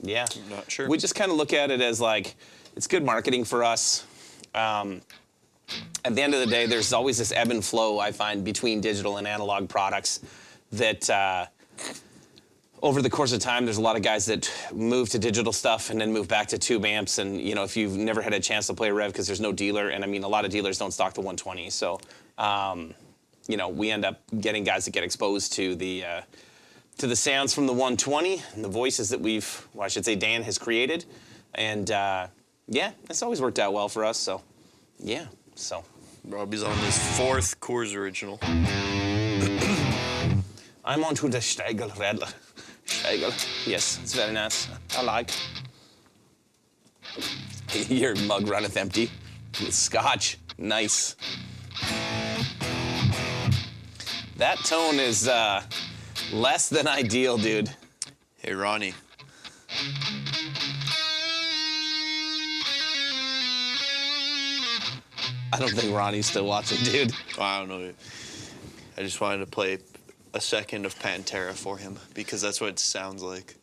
yeah. I'm not sure. We just kind of look at it as like, it's good marketing for us. At the end of the day, there's always this ebb and flow, I find, between digital and analog products that over the course of time, there's a lot of guys that move to digital stuff and then move back to tube amps. And, you know, if you've never had a chance to play a Rev because there's no dealer, and I mean, a lot of dealers don't stock the 120. So, you know, we end up getting guys that get exposed to the sounds from the 120 and the voices that I should say Dan has created. And, yeah, it's always worked out well for us. So, yeah, so. Robbie's on his 4th Coors Original. I'm on to the Steigl Radler. Steigl. Yes, it's very nice. I like. Your mug runneth empty. With scotch. Nice. That tone is less than ideal, dude. Hey, Ronnie. I don't think Ronnie's still watching, dude. I don't know. I just wanted to play a second of Pantera for him because that's what it sounds like.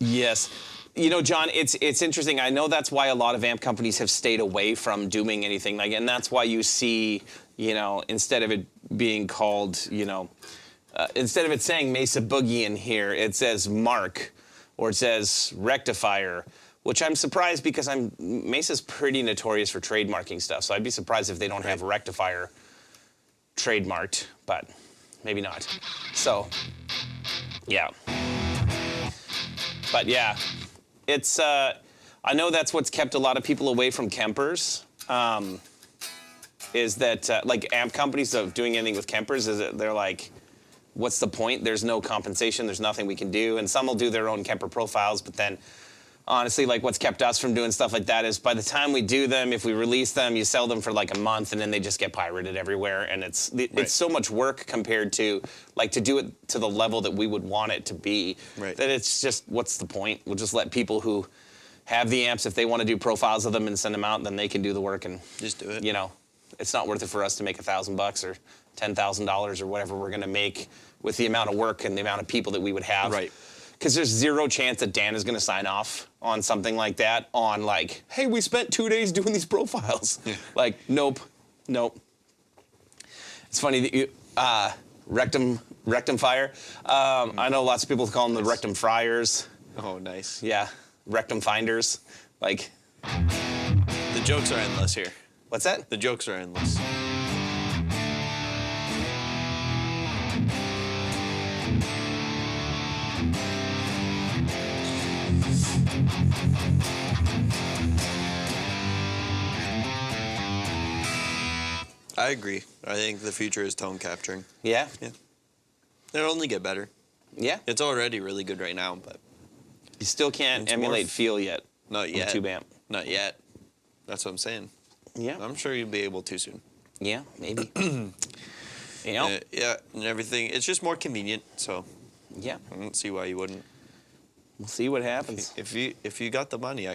Yes. You know, John, it's interesting. I know that's why a lot of amp companies have stayed away from doing anything like, and that's why you see, you know, instead of it being called, you know, instead of it saying Mesa Boogie in here, it says Mark, or it says Rectifier, which I'm surprised because Mesa's pretty notorious for trademarking stuff, so I'd be surprised if they don't have Rectifier trademarked, but maybe not. So, yeah. But yeah, it's, I know that's what's kept a lot of people away from Kempers, is that, like amp companies of doing anything with Kempers, is that they're like, what's the point? There's no compensation, there's nothing we can do, and some will do their own Kemper profiles, but then, honestly, like what's kept us from doing stuff like that is by the time we do them, if we release them, you sell them for like a month and then they just get pirated everywhere. And it's so much work compared to like to do it to the level that we would want it to be. Right. That it's just, what's the point? We'll just let people who have the amps, if they want to do profiles of them and send them out, then they can do the work and just do it. You know, it's not worth it for us to make $1,000 or $10,000 or whatever we're going to make with the amount of work and the amount of people that we would have. Right. Because there's zero chance that Dan is going to sign off on something like that on like, hey, we spent 2 days doing these profiles. Yeah. Like, nope. It's funny that you, rectum fire. I know lots of people call them the rectum fryers. Oh, nice. Yeah, rectum finders. Like. The jokes are endless here. What's that? The jokes are endless. I agree. I think the future is tone capturing. Yeah? Yeah. It'll only get better. Yeah? It's already really good right now, but... You still can't emulate feel yet. Not yet. Tube amp. Not yet. That's what I'm saying. Yeah. I'm sure you'll be able to soon. Yeah, maybe. You know? Yeah, and everything. It's just more convenient, so... Yeah. I don't see why you wouldn't. We'll see what happens. If you got the money,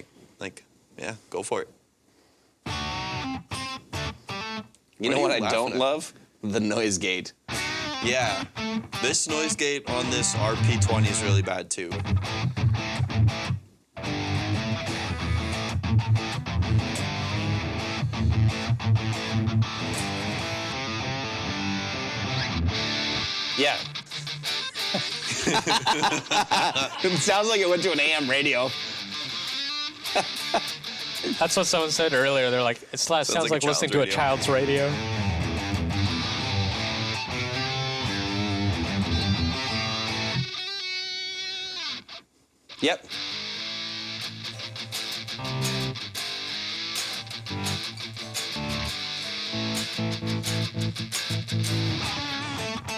yeah, go for it. You know what I don't love? The noise gate. Yeah. This noise gate on this RP20 is really bad too. Yeah. It sounds like it went to an AM radio. That's what someone said earlier. They're like, it sounds like listening to a child's radio. Yep.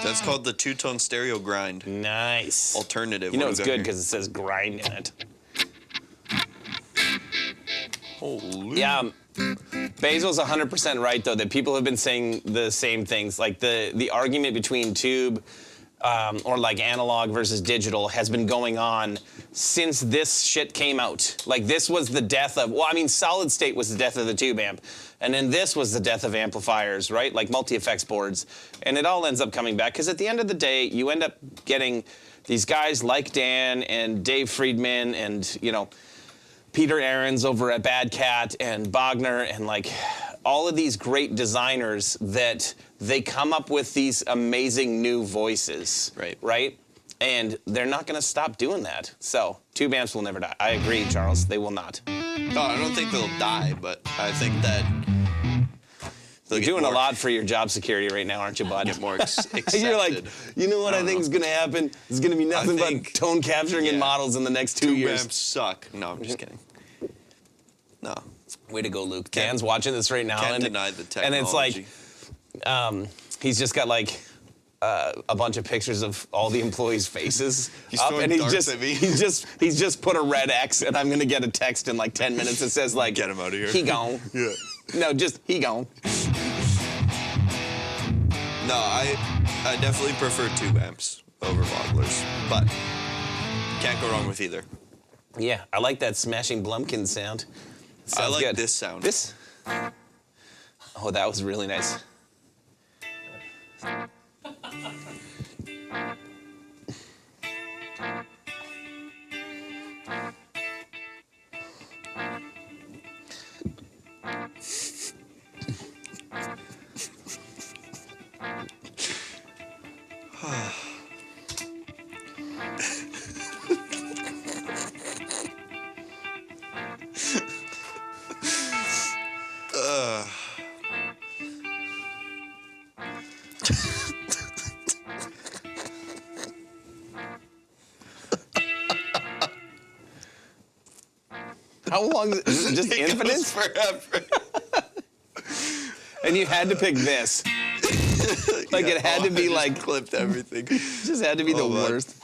That's called the two-tone stereo grind. Nice. Alternative. You know it's good because it says grind in it. Holy. Yeah, Basil's 100% right, though, that people have been saying the same things. Like the argument between tube or like analog versus digital has been going on since this shit came out. Like this was the death of, well, I mean, solid state was the death of the tube amp. And then this was the death of amplifiers, right? Like multi-effects boards. And it all ends up coming back. Because at the end of the day, you end up getting these guys like Dan and Dave Friedman and, you know, Peter Ahrens over at Bad Cat and Bogner and like all of these great designers that they come up with these amazing new voices, right? And they're not going to stop doing that. So tube amps will never die. I agree, Charles. They will not. No, I don't think they'll die, but I think that you're doing a lot for your job security right now, aren't you, bud? Get more accepted. You're like, you know what I think is going to happen? It's going to be nothing but tone capturing in models in the next 2 years. Tube amps suck. No, I'm just kidding. No. Way to go, Luke. Dan's watching this right now. Can't deny the technology. And it's like, he's just got like a bunch of pictures of all the employees' faces up, and he's just put a red X, and I'm gonna get a text in like 10 minutes that says like, get him out of here. He gone. Yeah. No, just he gone. No, I definitely prefer tube amps over modelers, but can't go wrong with either. Yeah, I like that smashing Blumpkin sound. I like good. this sound. This? Oh, that was really nice. How long? Just infinite? Forever. And you had to pick this. Like it had to be like clipped everything. Just had to be the worst.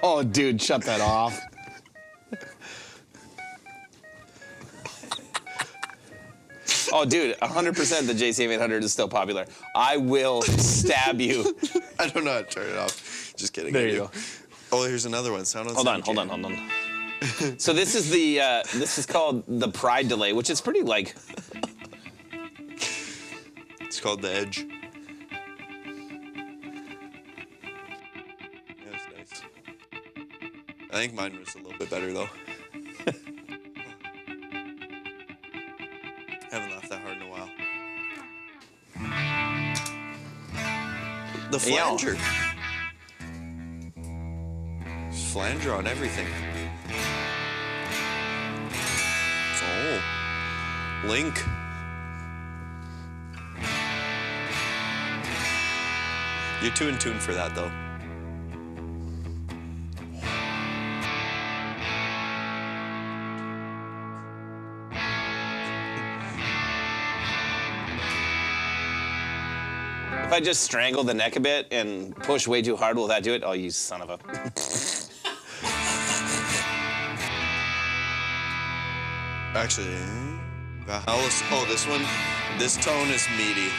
Oh, dude, shut that off. Oh, dude, 100% the JCM 800 is still popular. I will stab you. I don't know how to turn it off. Just kidding. There you go. Oh, here's another one. Sound on Hold on. So this is the this is called the Pride delay, which is pretty like. It's called the Edge. Yeah, it's nice. I think mine was a little bit better though. Haven't laughed that hard in a while. The flanger. Flanger on everything. Oh. Link. You're too in tune for that though. If I just strangle the neck a bit and push way too hard, will that do it? Oh, you son of a. Actually, oh, this one, this tone is meaty.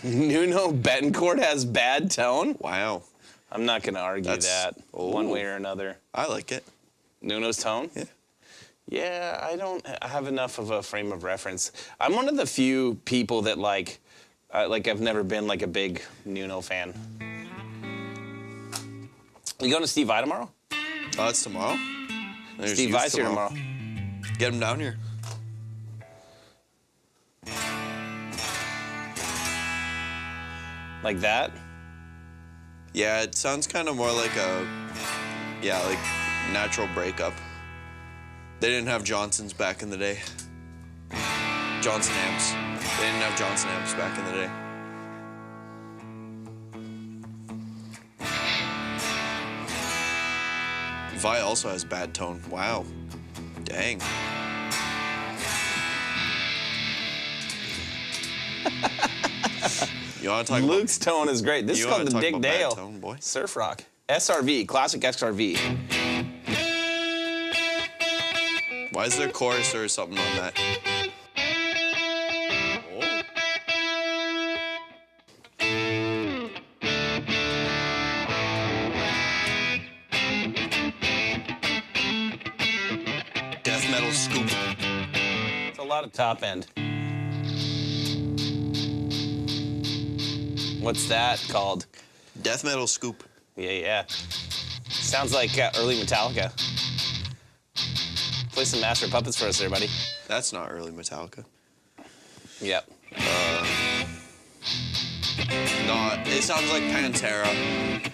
Nuno Betancourt has bad tone? Wow. I'm not going to argue that one way or another. I like it. Nuno's tone? Yeah. Yeah, I have enough of a frame of reference. I'm one of the few people that like I've never been like a big Nuno fan. You going to Steve Vai tomorrow? Oh, it's tomorrow? There's Steve Vai's here tomorrow. Get him down here. Like that? Yeah, it sounds kind of more like a, like natural breakup. They didn't have Johnsons back in the day. Johnson amps. They didn't have Johnson amps back in the day. Vi also has bad tone. Wow. Dang. You want to talk Luke's tone is great. This is called the Dick Dale tone, boy? Surf Rock. SRV, classic SRV. Why is there a chorus or something on that? Death metal scoop. It's a lot of top end. What's that called? Death metal scoop. Yeah. Sounds like early Metallica. Play some Master of Puppets for us there, buddy. That's not early Metallica. Yep. No, it sounds like Pantera.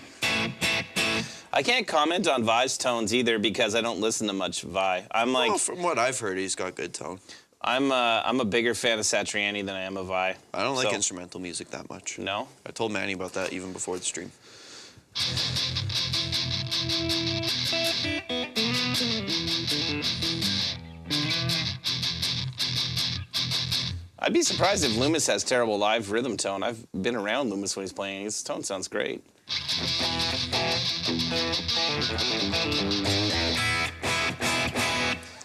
I can't comment on Vi's tones either because I don't listen to much Vi. I'm like, Well, from what I've heard, he's got good tone. I'm a bigger fan of Satriani than I am of Vi. I don't like So- instrumental music that much. No? I told Manny about that even before the stream. I'd be surprised if Loomis has terrible live rhythm tone. I've been around Loomis when he's playing. His tone sounds great.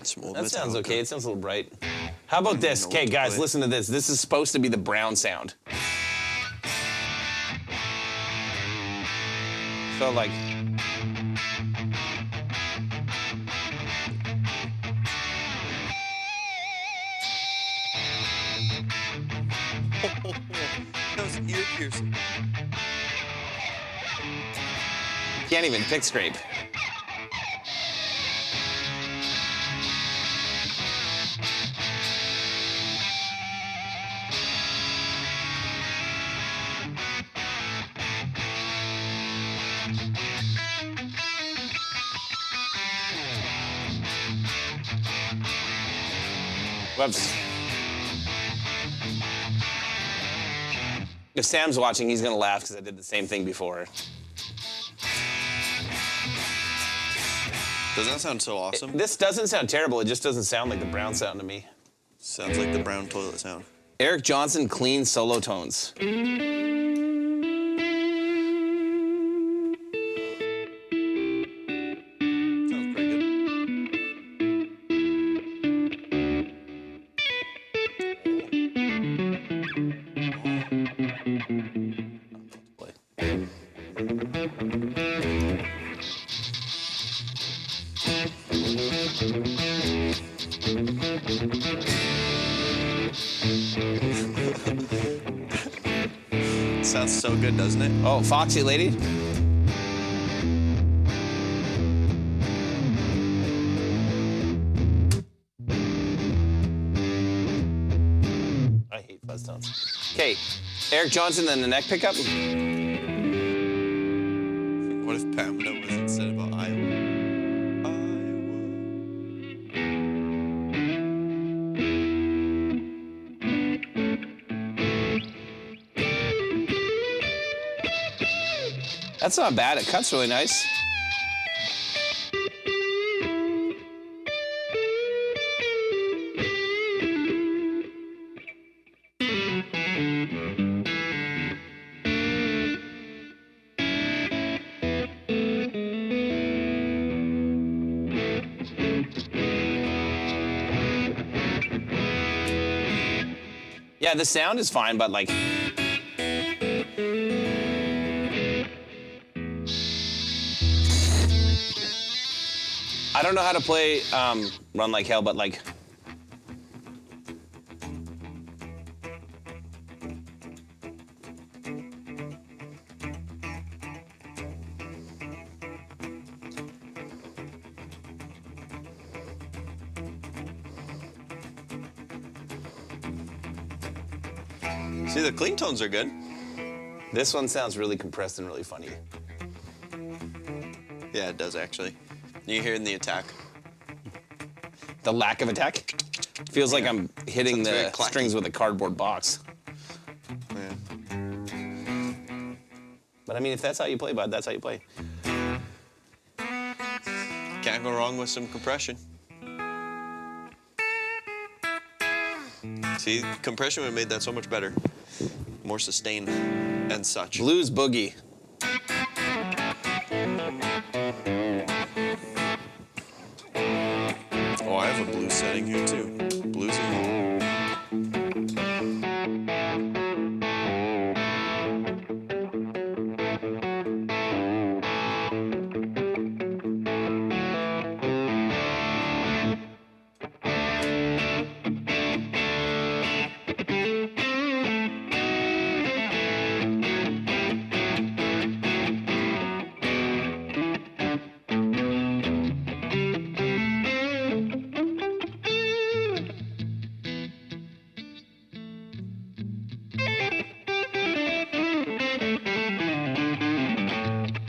Some old That sounds Metallica. okay. It sounds a little bright. How about this? know Okay, what to guys, play. listen to this. This is supposed to be the brown sound. So, like, That was ear piercing. can't even pick scrape. Whoops. If Sam's watching, he's gonna laugh because I did the same thing before. Doesn't that sound so awesome? This doesn't sound terrible. It just doesn't sound like the brown sound to me. Sounds like the brown toilet sound. Eric Johnson, clean solo tones. Sounds pretty good. Sounds so good, doesn't it? Oh, Foxy Lady. I hate fuzz tones. Okay, Eric Johnson, then the neck pickup. What if Pamela was instead of Iowa? That's not bad. It cuts really nice. Yeah, the sound is fine, but like. I don't know how to play Run Like Hell, but like. See, the clean tones are good. This one sounds really compressed and really funny. Yeah, it does actually. You hearing the attack? The lack of attack feels like I'm hitting Sounds very the clacky. strings with a cardboard box. Yeah. But I mean, if that's how you play, bud, that's how you play. Can't go wrong with some compression. See, compression would have made that so much better. more sustain and such. Blues boogie. Oh, I have a blues setting here too. Bluesy.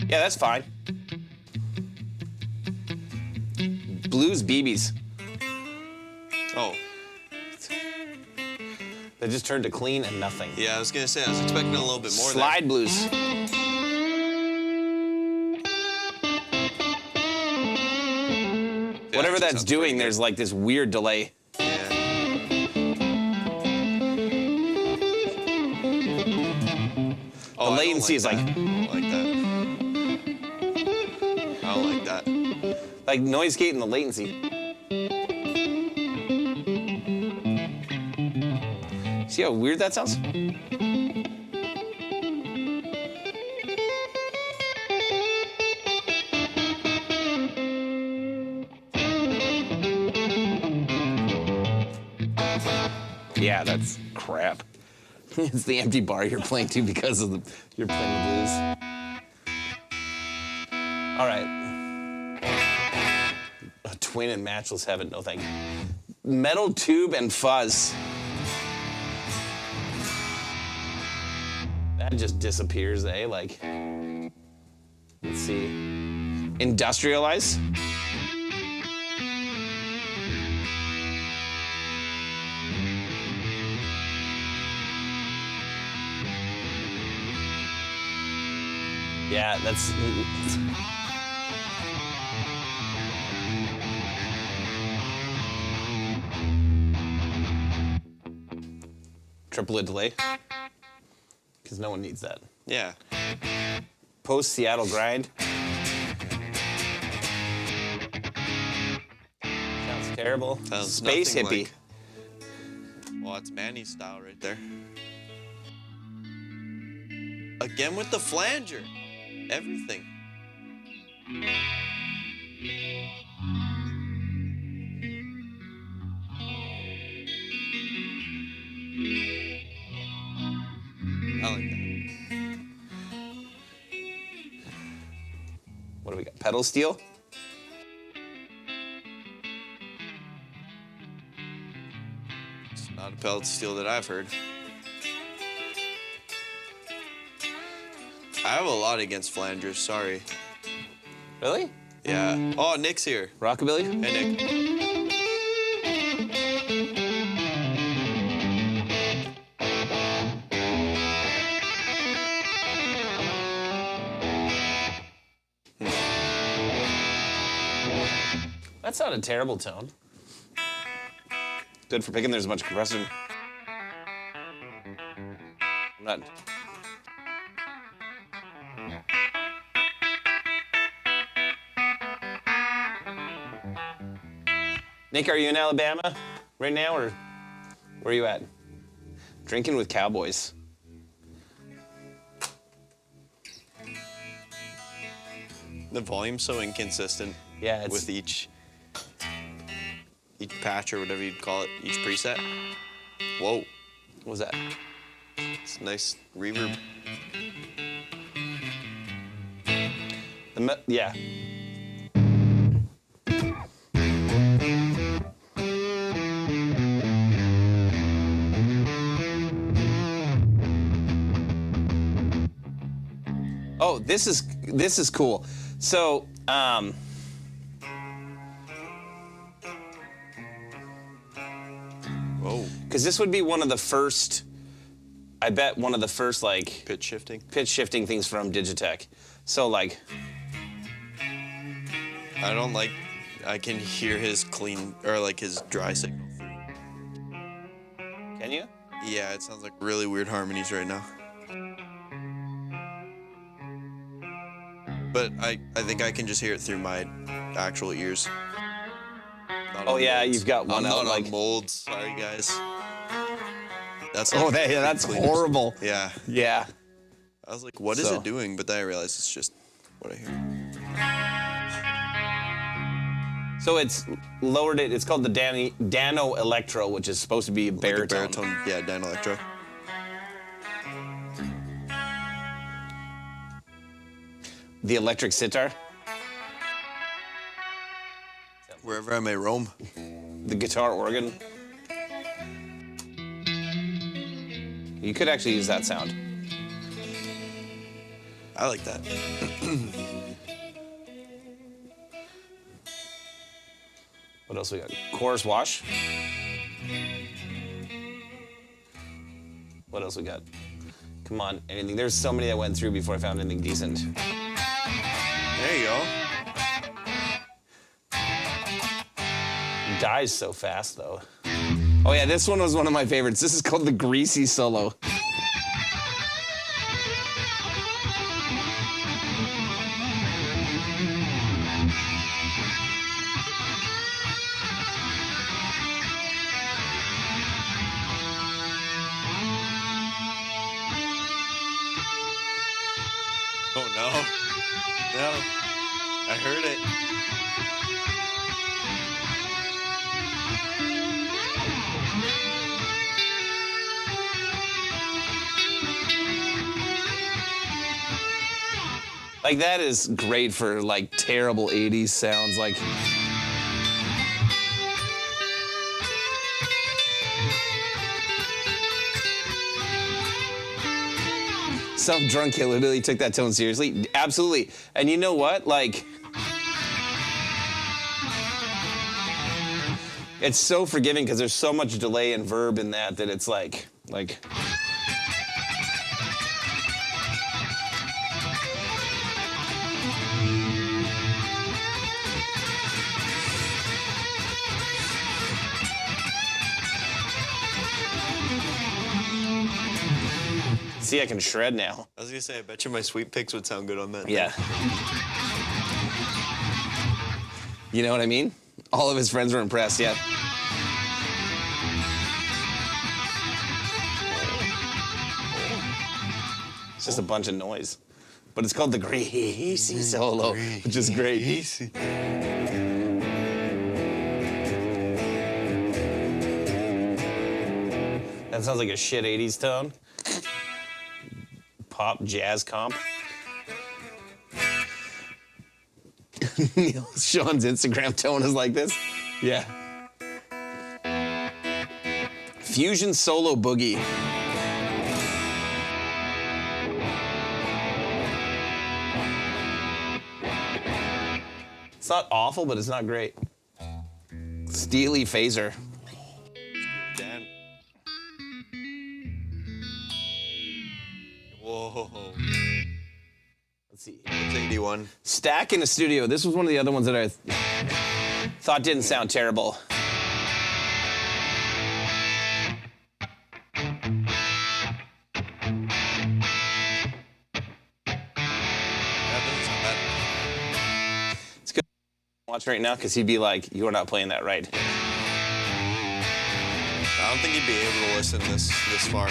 Yeah, that's fine. Blues BBs. Oh, They just turned to clean and nothing. yeah, I was gonna say, I was expecting a little bit more Slide blues. there. Whatever Actually that's sounds doing, pretty there's like this weird delay. good. Yeah. Oh, The I don't latency is that. like- I don't like that. I don't like that. Like noise gate and the latency. See how weird that sounds? Yeah, that's crap. It's the empty bar you're playing to because of you're playing the blues. All right. A twin and matchless heaven, no thank you. Metal tube and fuzz. That just disappears, eh? Like, let's see. Industrialize. Yeah, that's. Triplet delay. Because no one needs that. Yeah. Post Seattle grind. Sounds terrible. Sounds Space nothing hippie. like- Well, it's Manny's style right there. Again with the flanger. Everything. I like that. What do we got? Pedal steel? It's not a pellet steel that I've heard. I have a lot against flangers, sorry. Really? Yeah. Oh, Nick's here. Rockabilly? Hey, Nick. That's not a terrible tone. Good for picking. There's a bunch of compressor. I'm not. Nick, are you in Alabama right now, or where are you at? Drinking with cowboys. The volume's so inconsistent. Yeah, it's With each patch or whatever you'd call it, each preset. Whoa, what was that? it's nice reverb. Yeah. Oh, this is cool. So, Whoa, because this would be one of the first, I bet one of the first like pitch shifting. pitch shifting things from Digitech. So like, I can hear his clean, or like his dry signal. can you? Yeah, it sounds like really weird harmonies right now. But I think I can just hear it through my actual ears. Not Oh on yeah, molds. you've got one I'm out not like. on molds. Sorry, guys. That's Oh, that's cleaners. horrible. Yeah. Yeah. I was like, what is So- it doing? But then I realized it's just what I hear. So it's lowered it. It's called the Dano Electro, which is supposed to be a Like a baritone. baritone. Yeah, Dan Electro. The electric sitar. Wherever I may roam. The guitar organ. You could actually use that sound. I like that. What else we got? Chorus wash. What else we got? Come on, anything. There's so many I went through before I found anything decent. There you go. It dies so fast, though. Oh yeah, this one was one of my favorites. This is called the Greasy Solo. Oh no. No. I heard it. Like that is great for like terrible 80s sounds like. Some drunk kid literally took that tone seriously. Absolutely. And you know what? Like, it's so forgiving because there's so much delay and verb in that it's like. See, I can shred now. I was gonna say, I bet you my sweet picks would sound good on that. Yeah. You know what I mean? All of his friends were impressed, yeah. It's just a bunch of noise. But it's called the Greasy Solo, which is great. Easy. That sounds like a shit 80s tone. Pop jazz comp. Sean's Instagram tone is like this. Yeah. Fusion solo boogie. It's not awful, but it's not great. Steely phaser. Dan. Whoa. Let's see. It's 81. Stack in a studio. This was one of the other ones that I thought didn't sound terrible. That doesn't sound bad. It's good to watch right now because he'd be like, "You're not playing that right." I don't think he'd be able to listen this far.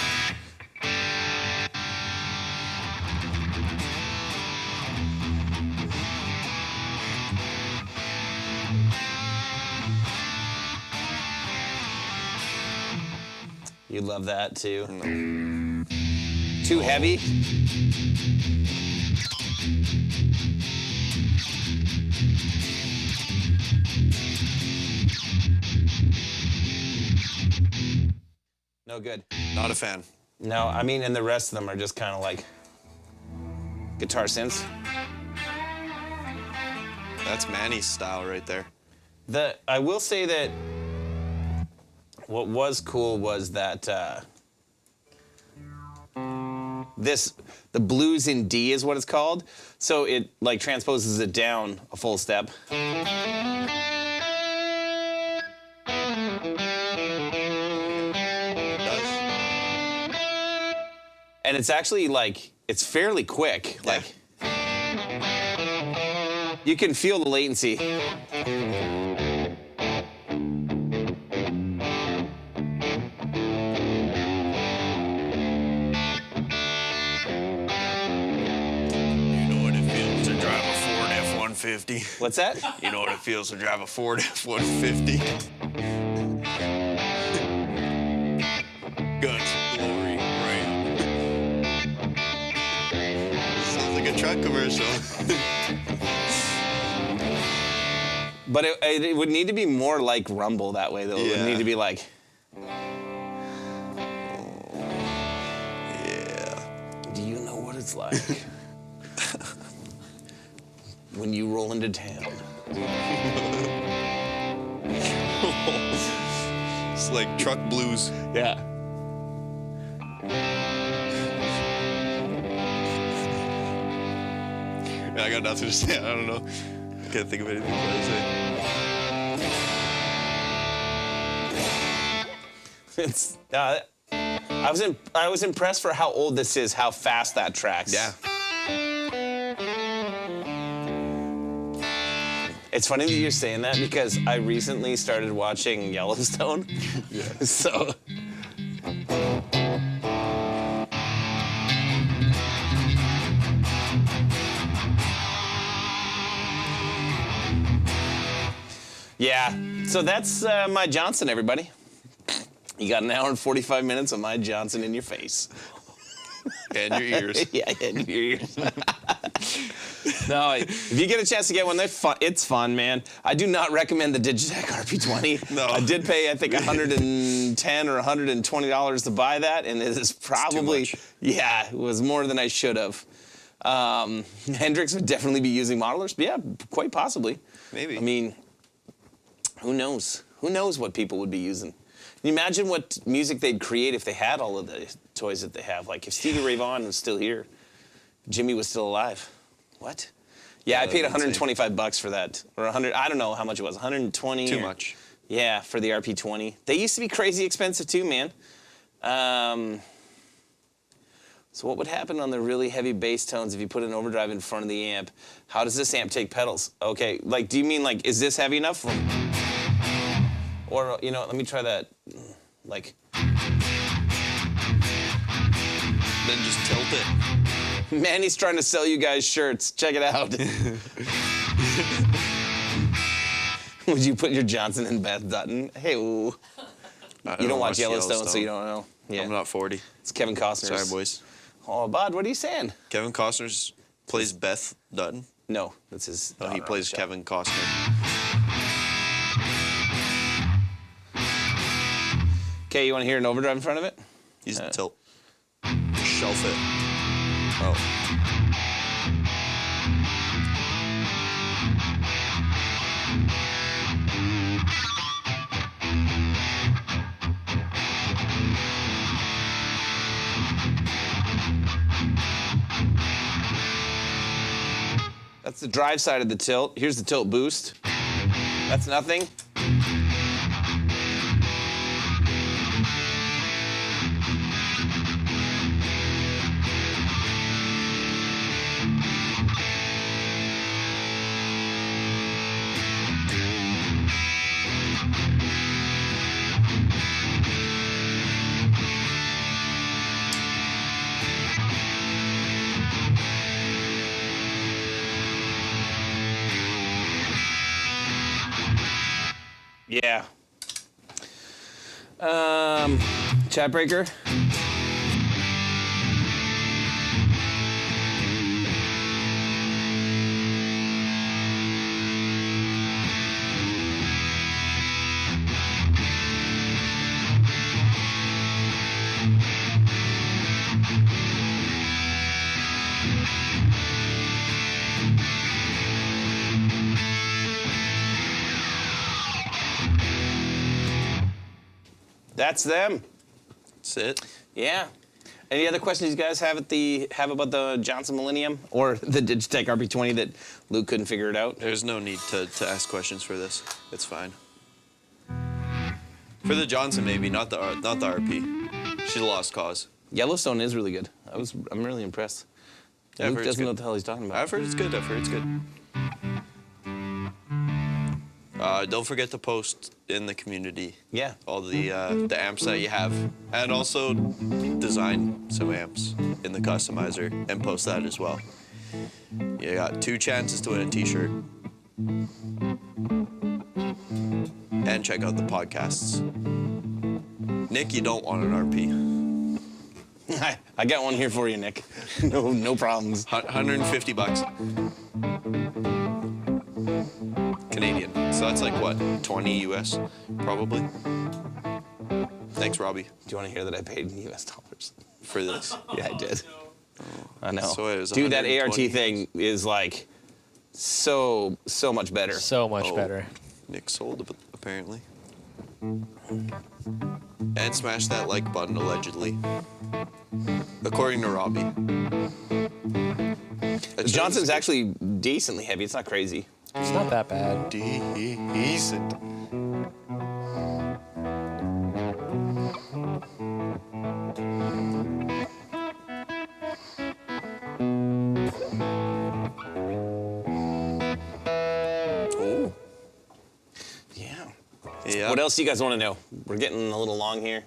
You love that too. Too heavy. No good. Not a fan. No, I mean, and the rest of them are just kind of like guitar synths. That's Manny's style right there. I will say that what was cool was that the blues in D is what it's called. So it like transposes it down a full step. It does. And it's actually like, it's fairly quick. Yeah. Like, you can feel the latency. F-150. What's that? You know what it feels to drive a Ford F-150? Guts, glory, ram. Sounds like a truck commercial. But it would need to be more like Rumble that way, though. It would Yeah. need to be like, Yeah. do you know what it's like when you roll into town? It's like truck blues. Yeah. I got nothing to say. I don't know. Can't think of anything to say. It's. I was impressed for how old this is, how fast that tracks. Yeah. It's funny that you're saying that because I recently started watching Yellowstone. Yeah. So. Yeah, so that's my Johnson, everybody. You got an hour and 45 minutes of my Johnson in your face. And your ears. Yeah, and your ears. No, if you get a chance to get one, it's fun, man. I do not recommend the Digitech RP20. No. I did pay, I think, $110 or $120 to buy that, and it is probably, much. yeah, it was more than I should have. Hendrix would definitely be using modelers, but yeah, quite possibly. Maybe. I mean, who knows? Who knows what people would be using? Can you imagine what music they'd create if they had all of the toys that they have? Like if Stevie Ray Vaughan was still here, Jimmy was still alive. What? Yeah, I paid $125 for that, or 100. I don't know how much it was. 120. Too much. Yeah, for the RP20. They used to be crazy expensive too, man. So what would happen on the really heavy bass tones if you put an overdrive in front of the amp? How does this amp take pedals? Okay, like, do you mean like, is this heavy enough? Or, you know, let me try that, like. Then just tilt it. Manny's trying to sell you guys shirts. Check it out. Would you put your Johnson in Beth Dutton? Hey, ooh. You don't watch Yellowstone, so you don't know. Yeah. I'm not 40. It's Kevin Costner. Sorry, boys. Oh, Bud, what are you saying? Kevin Costner plays Beth Dutton. No, that's his. No, he daughter on plays the show. Kevin Costner. Okay, you want to hear an overdrive in front of it? Use the tilt. Shelf it. Oh. That's the drive side of the tilt. Here's the tilt boost. That's nothing. Yeah. Chat breaker. That's them. That's it. Yeah. Any other questions you guys have about the Johnson Millennium or the Digitech RP20 that Luke couldn't figure it out? There's no need to ask questions for this. It's fine. For the Johnson, maybe, not the RP. She's a lost cause. Yellowstone is really good. I'm really impressed. Yeah, I've Luke heard it's doesn't know good. what the hell he's talking about. I've heard it's good. I've heard it's good. Don't forget to post in the community Yeah. all the amps that you have, and also design some amps in the customizer and post that as well. You got 2 chances to win a T-shirt, and check out the podcasts. Nick, you don't want an RP. I got one here for you, Nick. No problems. $150 Canadian. So that's like what, 20 US, probably. Thanks, Robbie, Do you want to hear that I paid in US dollars? for this. Yeah, I did. I know. So it was Dude, that ART 120. thing is like so much better. So much Oh. better. Nick sold it, apparently. And smashed that like button, allegedly. According to Robbie. Johnson's actually decently heavy. It's not crazy. It's not that bad. decent. Oh. Yeah. Yeah. What else do you guys want to know? We're getting a little long here.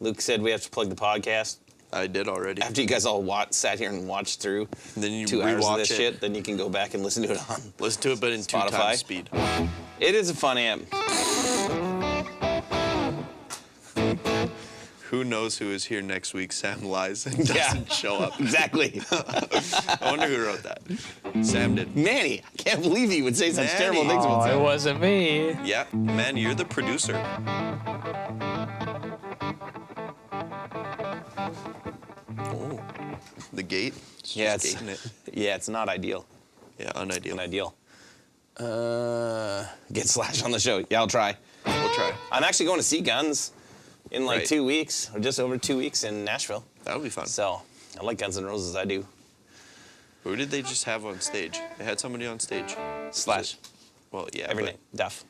Luke said we have to plug the podcast. I did already. After you guys all sat here and watched through Then you 2 hours of rewatch this it. shit, then you can go back and listen to it on. Listen to it, but in 2 Spotify. times speed. It is a fun amp. Who knows who is here next week? Sam lies and doesn't show up. Exactly. I wonder who wrote that. Sam did. Manny, I can't believe you would say such Manny. terrible things Oh, about it Sam. wasn't me. Yeah, man, you're the producer. Oh. The gate? Yeah, Just it's gating it. yeah, it's not ideal. Yeah, unideal. Unideal. Get Slash on the show. Yeah, I'll try. We'll try. I'm actually going to see Guns in like Right. 2 weeks, or just over 2 weeks in Nashville. That'll be fun. So I like Guns N' Roses. I do. Who did they just have on stage? They had somebody on stage. Slash Well, yeah. every but night. Duff.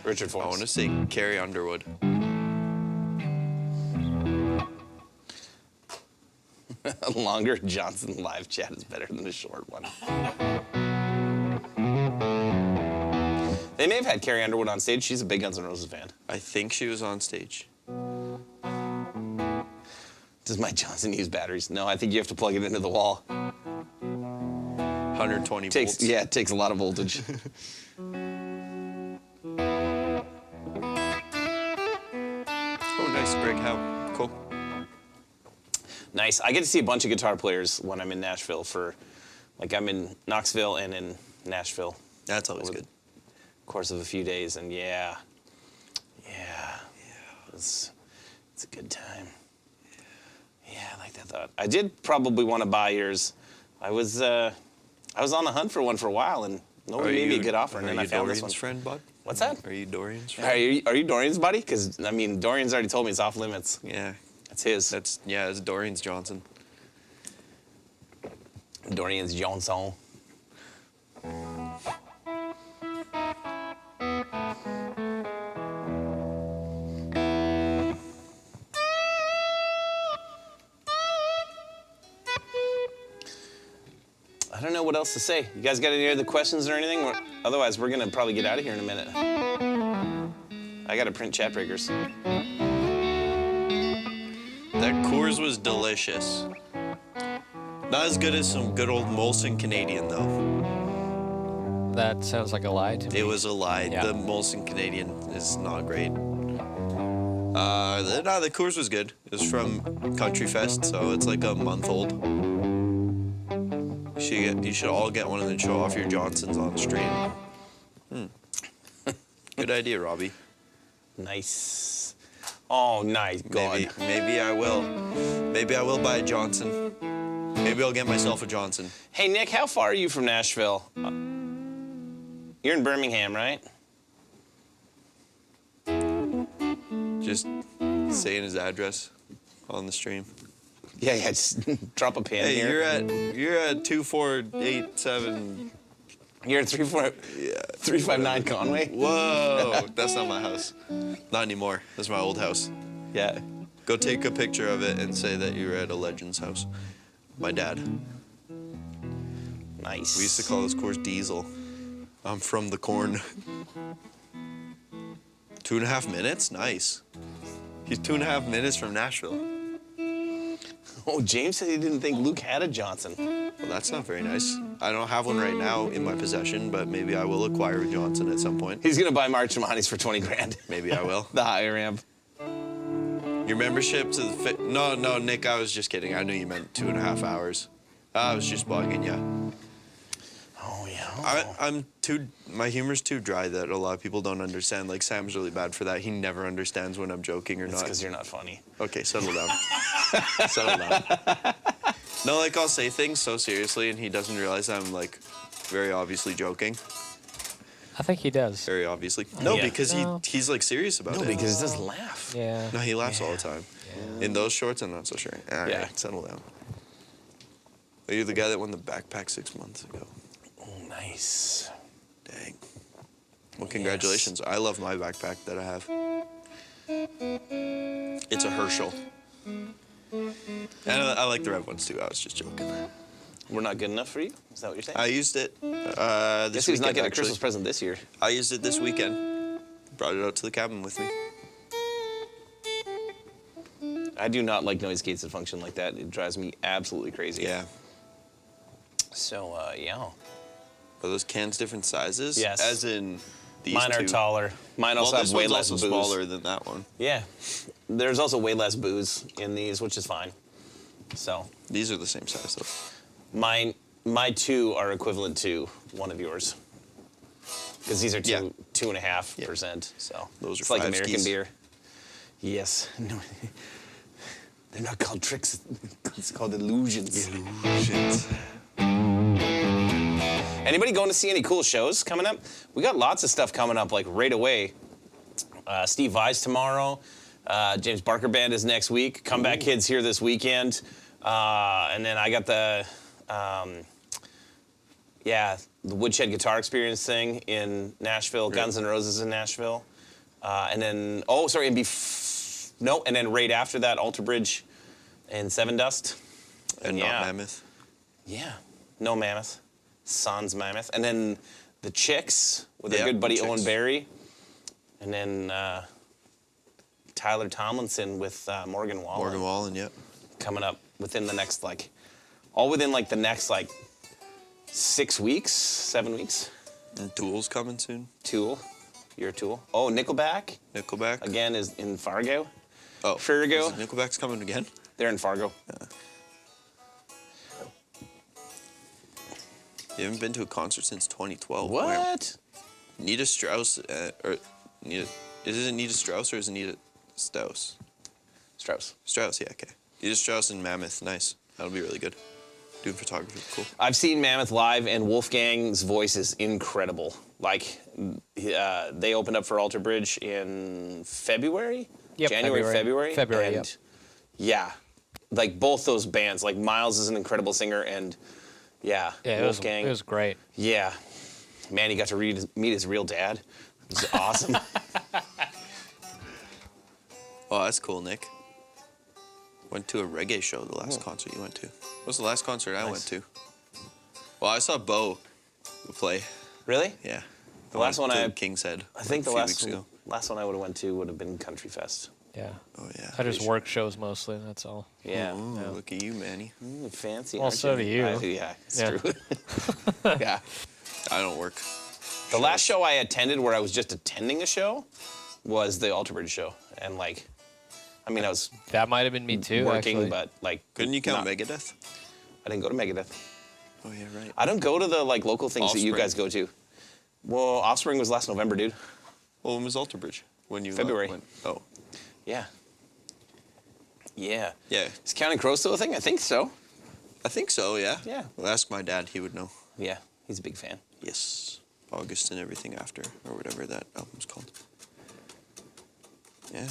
Richard I want to Forrest. say Carrie Underwood. A longer Johnson live chat is better than a short one. They may have had Carrie Underwood on stage. She's a big Guns N' Roses fan. I think she was on stage. Does Mike Johnson use batteries? No, I think you have to plug it into the wall. 120 volts. Yeah, it takes a lot of voltage. Oh, nice. Greg Howe. Cool. Nice. I get to see a bunch of guitar players when I'm in Nashville I'm in Knoxville and in Nashville. That's always Over good. the course of a few days, and yeah. It's a good time. Yeah, I like that thought. I did probably want to buy yours. I was on the hunt for one for a while, and nobody made me a good offer, and then I found this one. Dorian's friend, bud? What's that? Are you Dorian's friend? Are you Dorian's buddy? Because I mean, Dorian's already told me it's off limits. Yeah. That's his. It's Dorian's Johnson. Dorian's Johnson. I don't know what else to say. You guys got any other questions or anything? Otherwise, we're gonna probably get out of here in a minute. I gotta print chat breakers. That Coors was delicious. Not as good as some good old Molson Canadian, though. That sounds like a lie to me. It was a lie. Yeah. The Molson Canadian is not great. The Coors was good. It was from Country Fest, so it's like a month old. You should all get one and then show off your Johnsons on stream. Good idea, Robbie. Nice. Oh, nice. God. Maybe I will. Maybe I will buy a Johnson. Maybe I'll get myself a Johnson. Hey, Nick, how far are you from Nashville? You're in Birmingham, right? Just saying his address on the stream. Yeah, just drop a pin Hey, here. you're at 2487. You're at 359 Conway? Whoa, that's not my house. Not anymore. That's my old house. Yeah. Go take a picture of it and say that you were at a legend's house. My dad. Nice. We used to call this course Diesel. I'm from the corn. 2.5 minutes? Nice. He's 2.5 minutes from Nashville. Oh, James said he didn't think Luke had a Johnson. Well, that's not very nice. I don't have one right now in my possession, but maybe I will acquire a Johnson at some point. He's gonna buy Mark Tremonti's for 20 grand. Maybe I will. The higher amp. Your membership to the No, Nick, I was just kidding. I knew you meant 2.5 hours. I was just bugging you. Oh yeah. My humor's too dry that a lot of people don't understand. Like, Sam's really bad for that. He never understands when I'm joking or It's not. because you're not funny. Okay, settle down. Settle down. No, like, I'll say things so seriously, and he doesn't realize I'm, like, very obviously joking. I think he does. Very obviously. No, Yeah. because No. he's, like, serious about No, it. because it doesn't laugh. Yeah. No, he laughs all the time. Yeah. In those shorts, I'm not so sure. All right, Yeah. settle down. Are you the guy that won the backpack 6 months ago? Oh, nice. Dang. Well, congratulations. I love my backpack that I have. It's a Herschel. And I like the red ones too. I was just joking. We're not good enough for you? Is that what you're saying? I used it this Guess who's weekend, not getting a actually. Christmas present this year? I used it this weekend. Brought it out to the cabin with me. I do not like noise gates that function like that. It drives me absolutely crazy. Yeah. So, yeah. Are those cans different sizes? Yes. As in these Mine are two? taller. Mine also Well, have this way one's less also booze. smaller than that one. Yeah. There's also way less booze in these, which is fine. So, These are the same size though. my two are equivalent to one of yours. Because these are Yeah. 2.5%. So Those are it's like five American skis. beer. Yes. No, they're not called tricks. It's called illusions. Shit. Anybody going to see any cool shows coming up? We got lots of stuff coming up, like right away. Steve Vai's tomorrow. James Barker Band is next week. Comeback Kids here this weekend. And then I got the Woodshed Guitar Experience thing in Nashville. Right. Guns N' Roses in Nashville. And then, and then right after that, Alter Bridge and Seven Dust. And Yeah. not Mammoth. Yeah, no Mammoth. Sans Mammoth. And then the Chicks with their Yeah, good buddy the Owen Chicks. Barry. And then Tyler Tomlinson with Morgan Wallen. Morgan Wallen, yep. Coming up within the next, the next 6 weeks, 7 weeks. And Tool's coming soon. Tool. You're a Tool. Oh, Nickelback, Nickelback. again, is in Fargo. Oh, Fargo. is Nickelback's coming again? They're in Fargo. You haven't been to a concert since 2012. What? Nita Strauss, is it Nita Strauss or is it Nita Strauss? Strauss. Strauss, yeah, okay. Nita Strauss and Mammoth, nice. That'll be really good. Doing photography, cool. I've seen Mammoth live, and Wolfgang's voice is incredible. They opened up for Alter Bridge in February? Yep, January, February? February, And yeah, both those bands. Miles is an incredible singer, and Yeah, Wolfgang. it was great. Yeah. Man, he got to meet his real dad. It was awesome. Oh, that's cool, Nick. Went to a reggae show, the last concert you went to. What was the last concert I went to? Well, I saw Bo play. Really? Yeah. The last one to I- King's Head. I think a the few last weeks ago. one I would have went to would have been Country Fest. Yeah. Oh, yeah. I just Great work shows mostly, that's all. Yeah. Ooh, Yeah. look at you, Manny. Fancy. Well, aren't so do you. Yeah, it's Yeah. true. Yeah. I don't work. The last show I attended where I was just attending a show was the Alter Bridge show. And I was That might have been me too, working, actually. but Couldn't you count not- Megadeth? I didn't go to Megadeth. Oh, yeah, right. I don't go to the local things that you Offspring. guys go to. Well, Offspring was last November, dude. Well, when was Alter Bridge? When you February. went? Oh, Yeah. Yeah. yeah. Is Counting Crows still a thing? I think so. I think so, yeah. Yeah. Well, ask my dad, he would know. Yeah, he's a big fan. Yes. August and Everything After, or whatever that album's called. Yeah.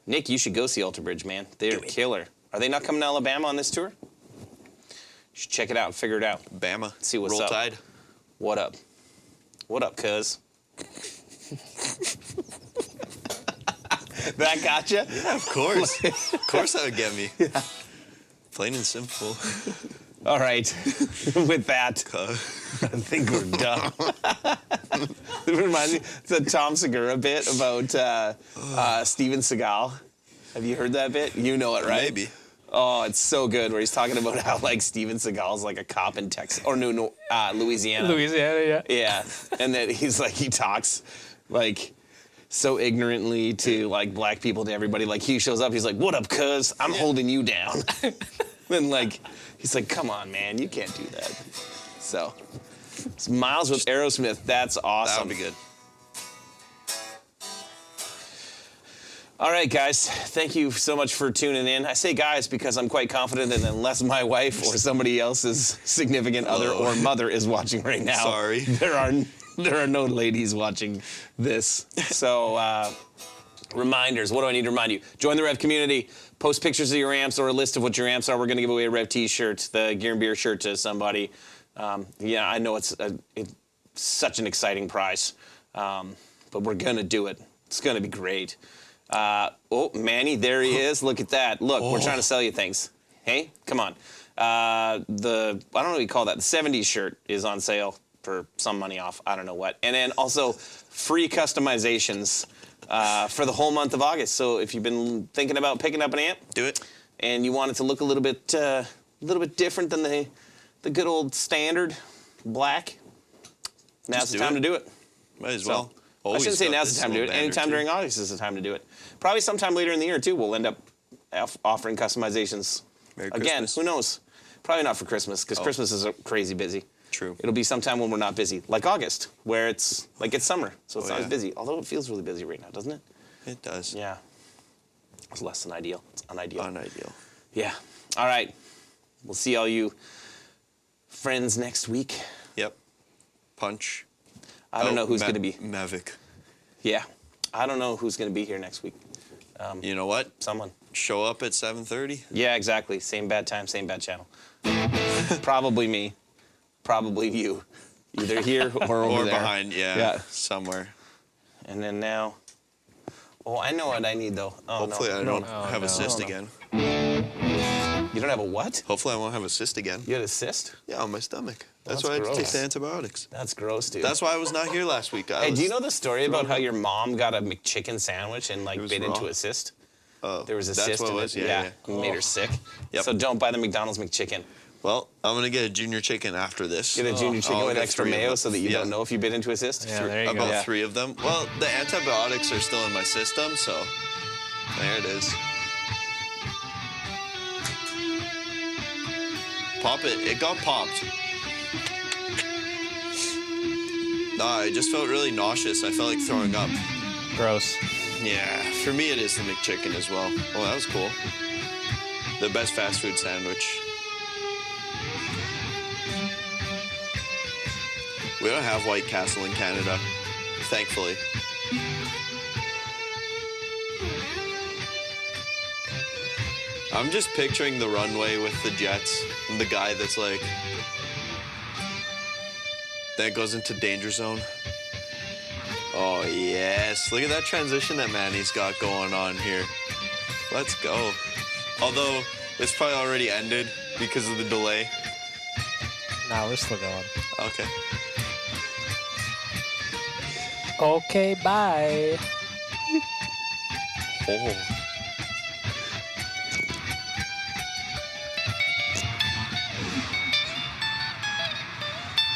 Nick, you should go see Alter Bridge, man. They're Do it. killer. Are they not coming to Alabama on this tour? You should check it out and figure it out. Bama. See what's Roll up. Tide. What up? What up, cuz? That gotcha? Yeah, of course. Of course that would get me. Yeah. Plain and simple. All right. With that, Uh, I think we're done. It reminds me, it's a Tom Segura bit about Steven Seagal. Have you heard that bit? You know it, right? Maybe. Oh, it's so good. Where he's talking about how like Steven Seagal's like a cop in Texas or Louisiana. Louisiana, yeah. Yeah, and then he's like he talks like so ignorantly to like black people, to everybody. Like he shows up, he's like, "What up, cuz? I'm holding you down." And like he's like, "Come on, man, you can't do that." So it's Miles with Aerosmith. That's awesome. That would be good. All right, guys. Thank you so much for tuning in. I say guys because I'm quite confident that unless my wife or somebody else's significant other or mother is watching right now, Sorry. there are no ladies watching this. So reminders. What do I need to remind you? Join the Rev community. Post pictures of your amps or a list of what your amps are. We're going to give away a Rev T-shirt, the Gear and Beer shirt to somebody. Yeah, I know it's such an exciting prize, but we're going to do it. It's going to be great. Oh, Manny, there he is. Look at that. Look, we're trying to sell you things. Hey, come on. I don't know what you call that. The 70s shirt is on sale for some money off. I don't know what. And then also free customizations for the whole month of August. So if you've been thinking about picking up an amp, Do it. and you want it to look a little bit different than the good old standard black, now's Just the do time it. to do it. Might as So, well. I Always shouldn't say got now's this the time to do it. little banner, Anytime too. during August is the time to do it. Probably sometime later in the year, too, we'll end up offering customizations. Merry Again, Christmas. who knows? Probably not for Christmas, because Christmas is crazy busy. True. It'll be sometime when we're not busy, like August, where it's summer, so it's Oh, not as yeah. busy. Although it feels really busy right now, doesn't it? It does. Yeah. It's less than ideal. It's unideal. Unideal. Yeah. All right. We'll see all you friends next week. Yep. Punch. I don't know who's going to be. Mavic. Yeah. I don't know who's going to be here next week. You know what? Someone. Show up at 7:30. Yeah, exactly. Same bad time, same bad channel. Probably me. Probably you. Either here or over Or there. behind, Yeah. somewhere. And then now. Oh, I know what I need though. Oh, Hopefully no. I don't Oh, have no. a cyst No, no. again. You don't have a what? Hopefully I won't have a cyst again. You had a cyst? Yeah, on my stomach. That's That's why I had to take gross. the antibiotics. That's gross, dude. That's why I was not here last week. Hey, do you know the story about how your mom got a McChicken sandwich and like was bit into raw. a cyst? Oh, There was a that's cyst what in it was. it. Yeah. It made her sick. Yep. So don't buy the McDonald's McChicken. Well, I'm gonna get a junior chicken after this. Get a junior chicken I'll with get extra 3 of mayo them. so that you Yeah. don't know if you bit into a cyst. Yeah, there you go. About Yeah. 3 of them. Well, the antibiotics are still in my system, so there it is. Pop it. It got popped. Nah, I just felt really nauseous. I felt like throwing up. Gross. Yeah, for me it is the McChicken as well. Oh, that was cool. The best fast food sandwich. We don't have White Castle in Canada, thankfully. I'm just picturing the runway with the jets and the guy that's like, that goes into danger zone. Oh, yes. Look at that transition that Manny's got going on here. Let's go. Although, it's probably already ended because of the delay. Nah, we're still going. Okay. Okay, bye. Oh.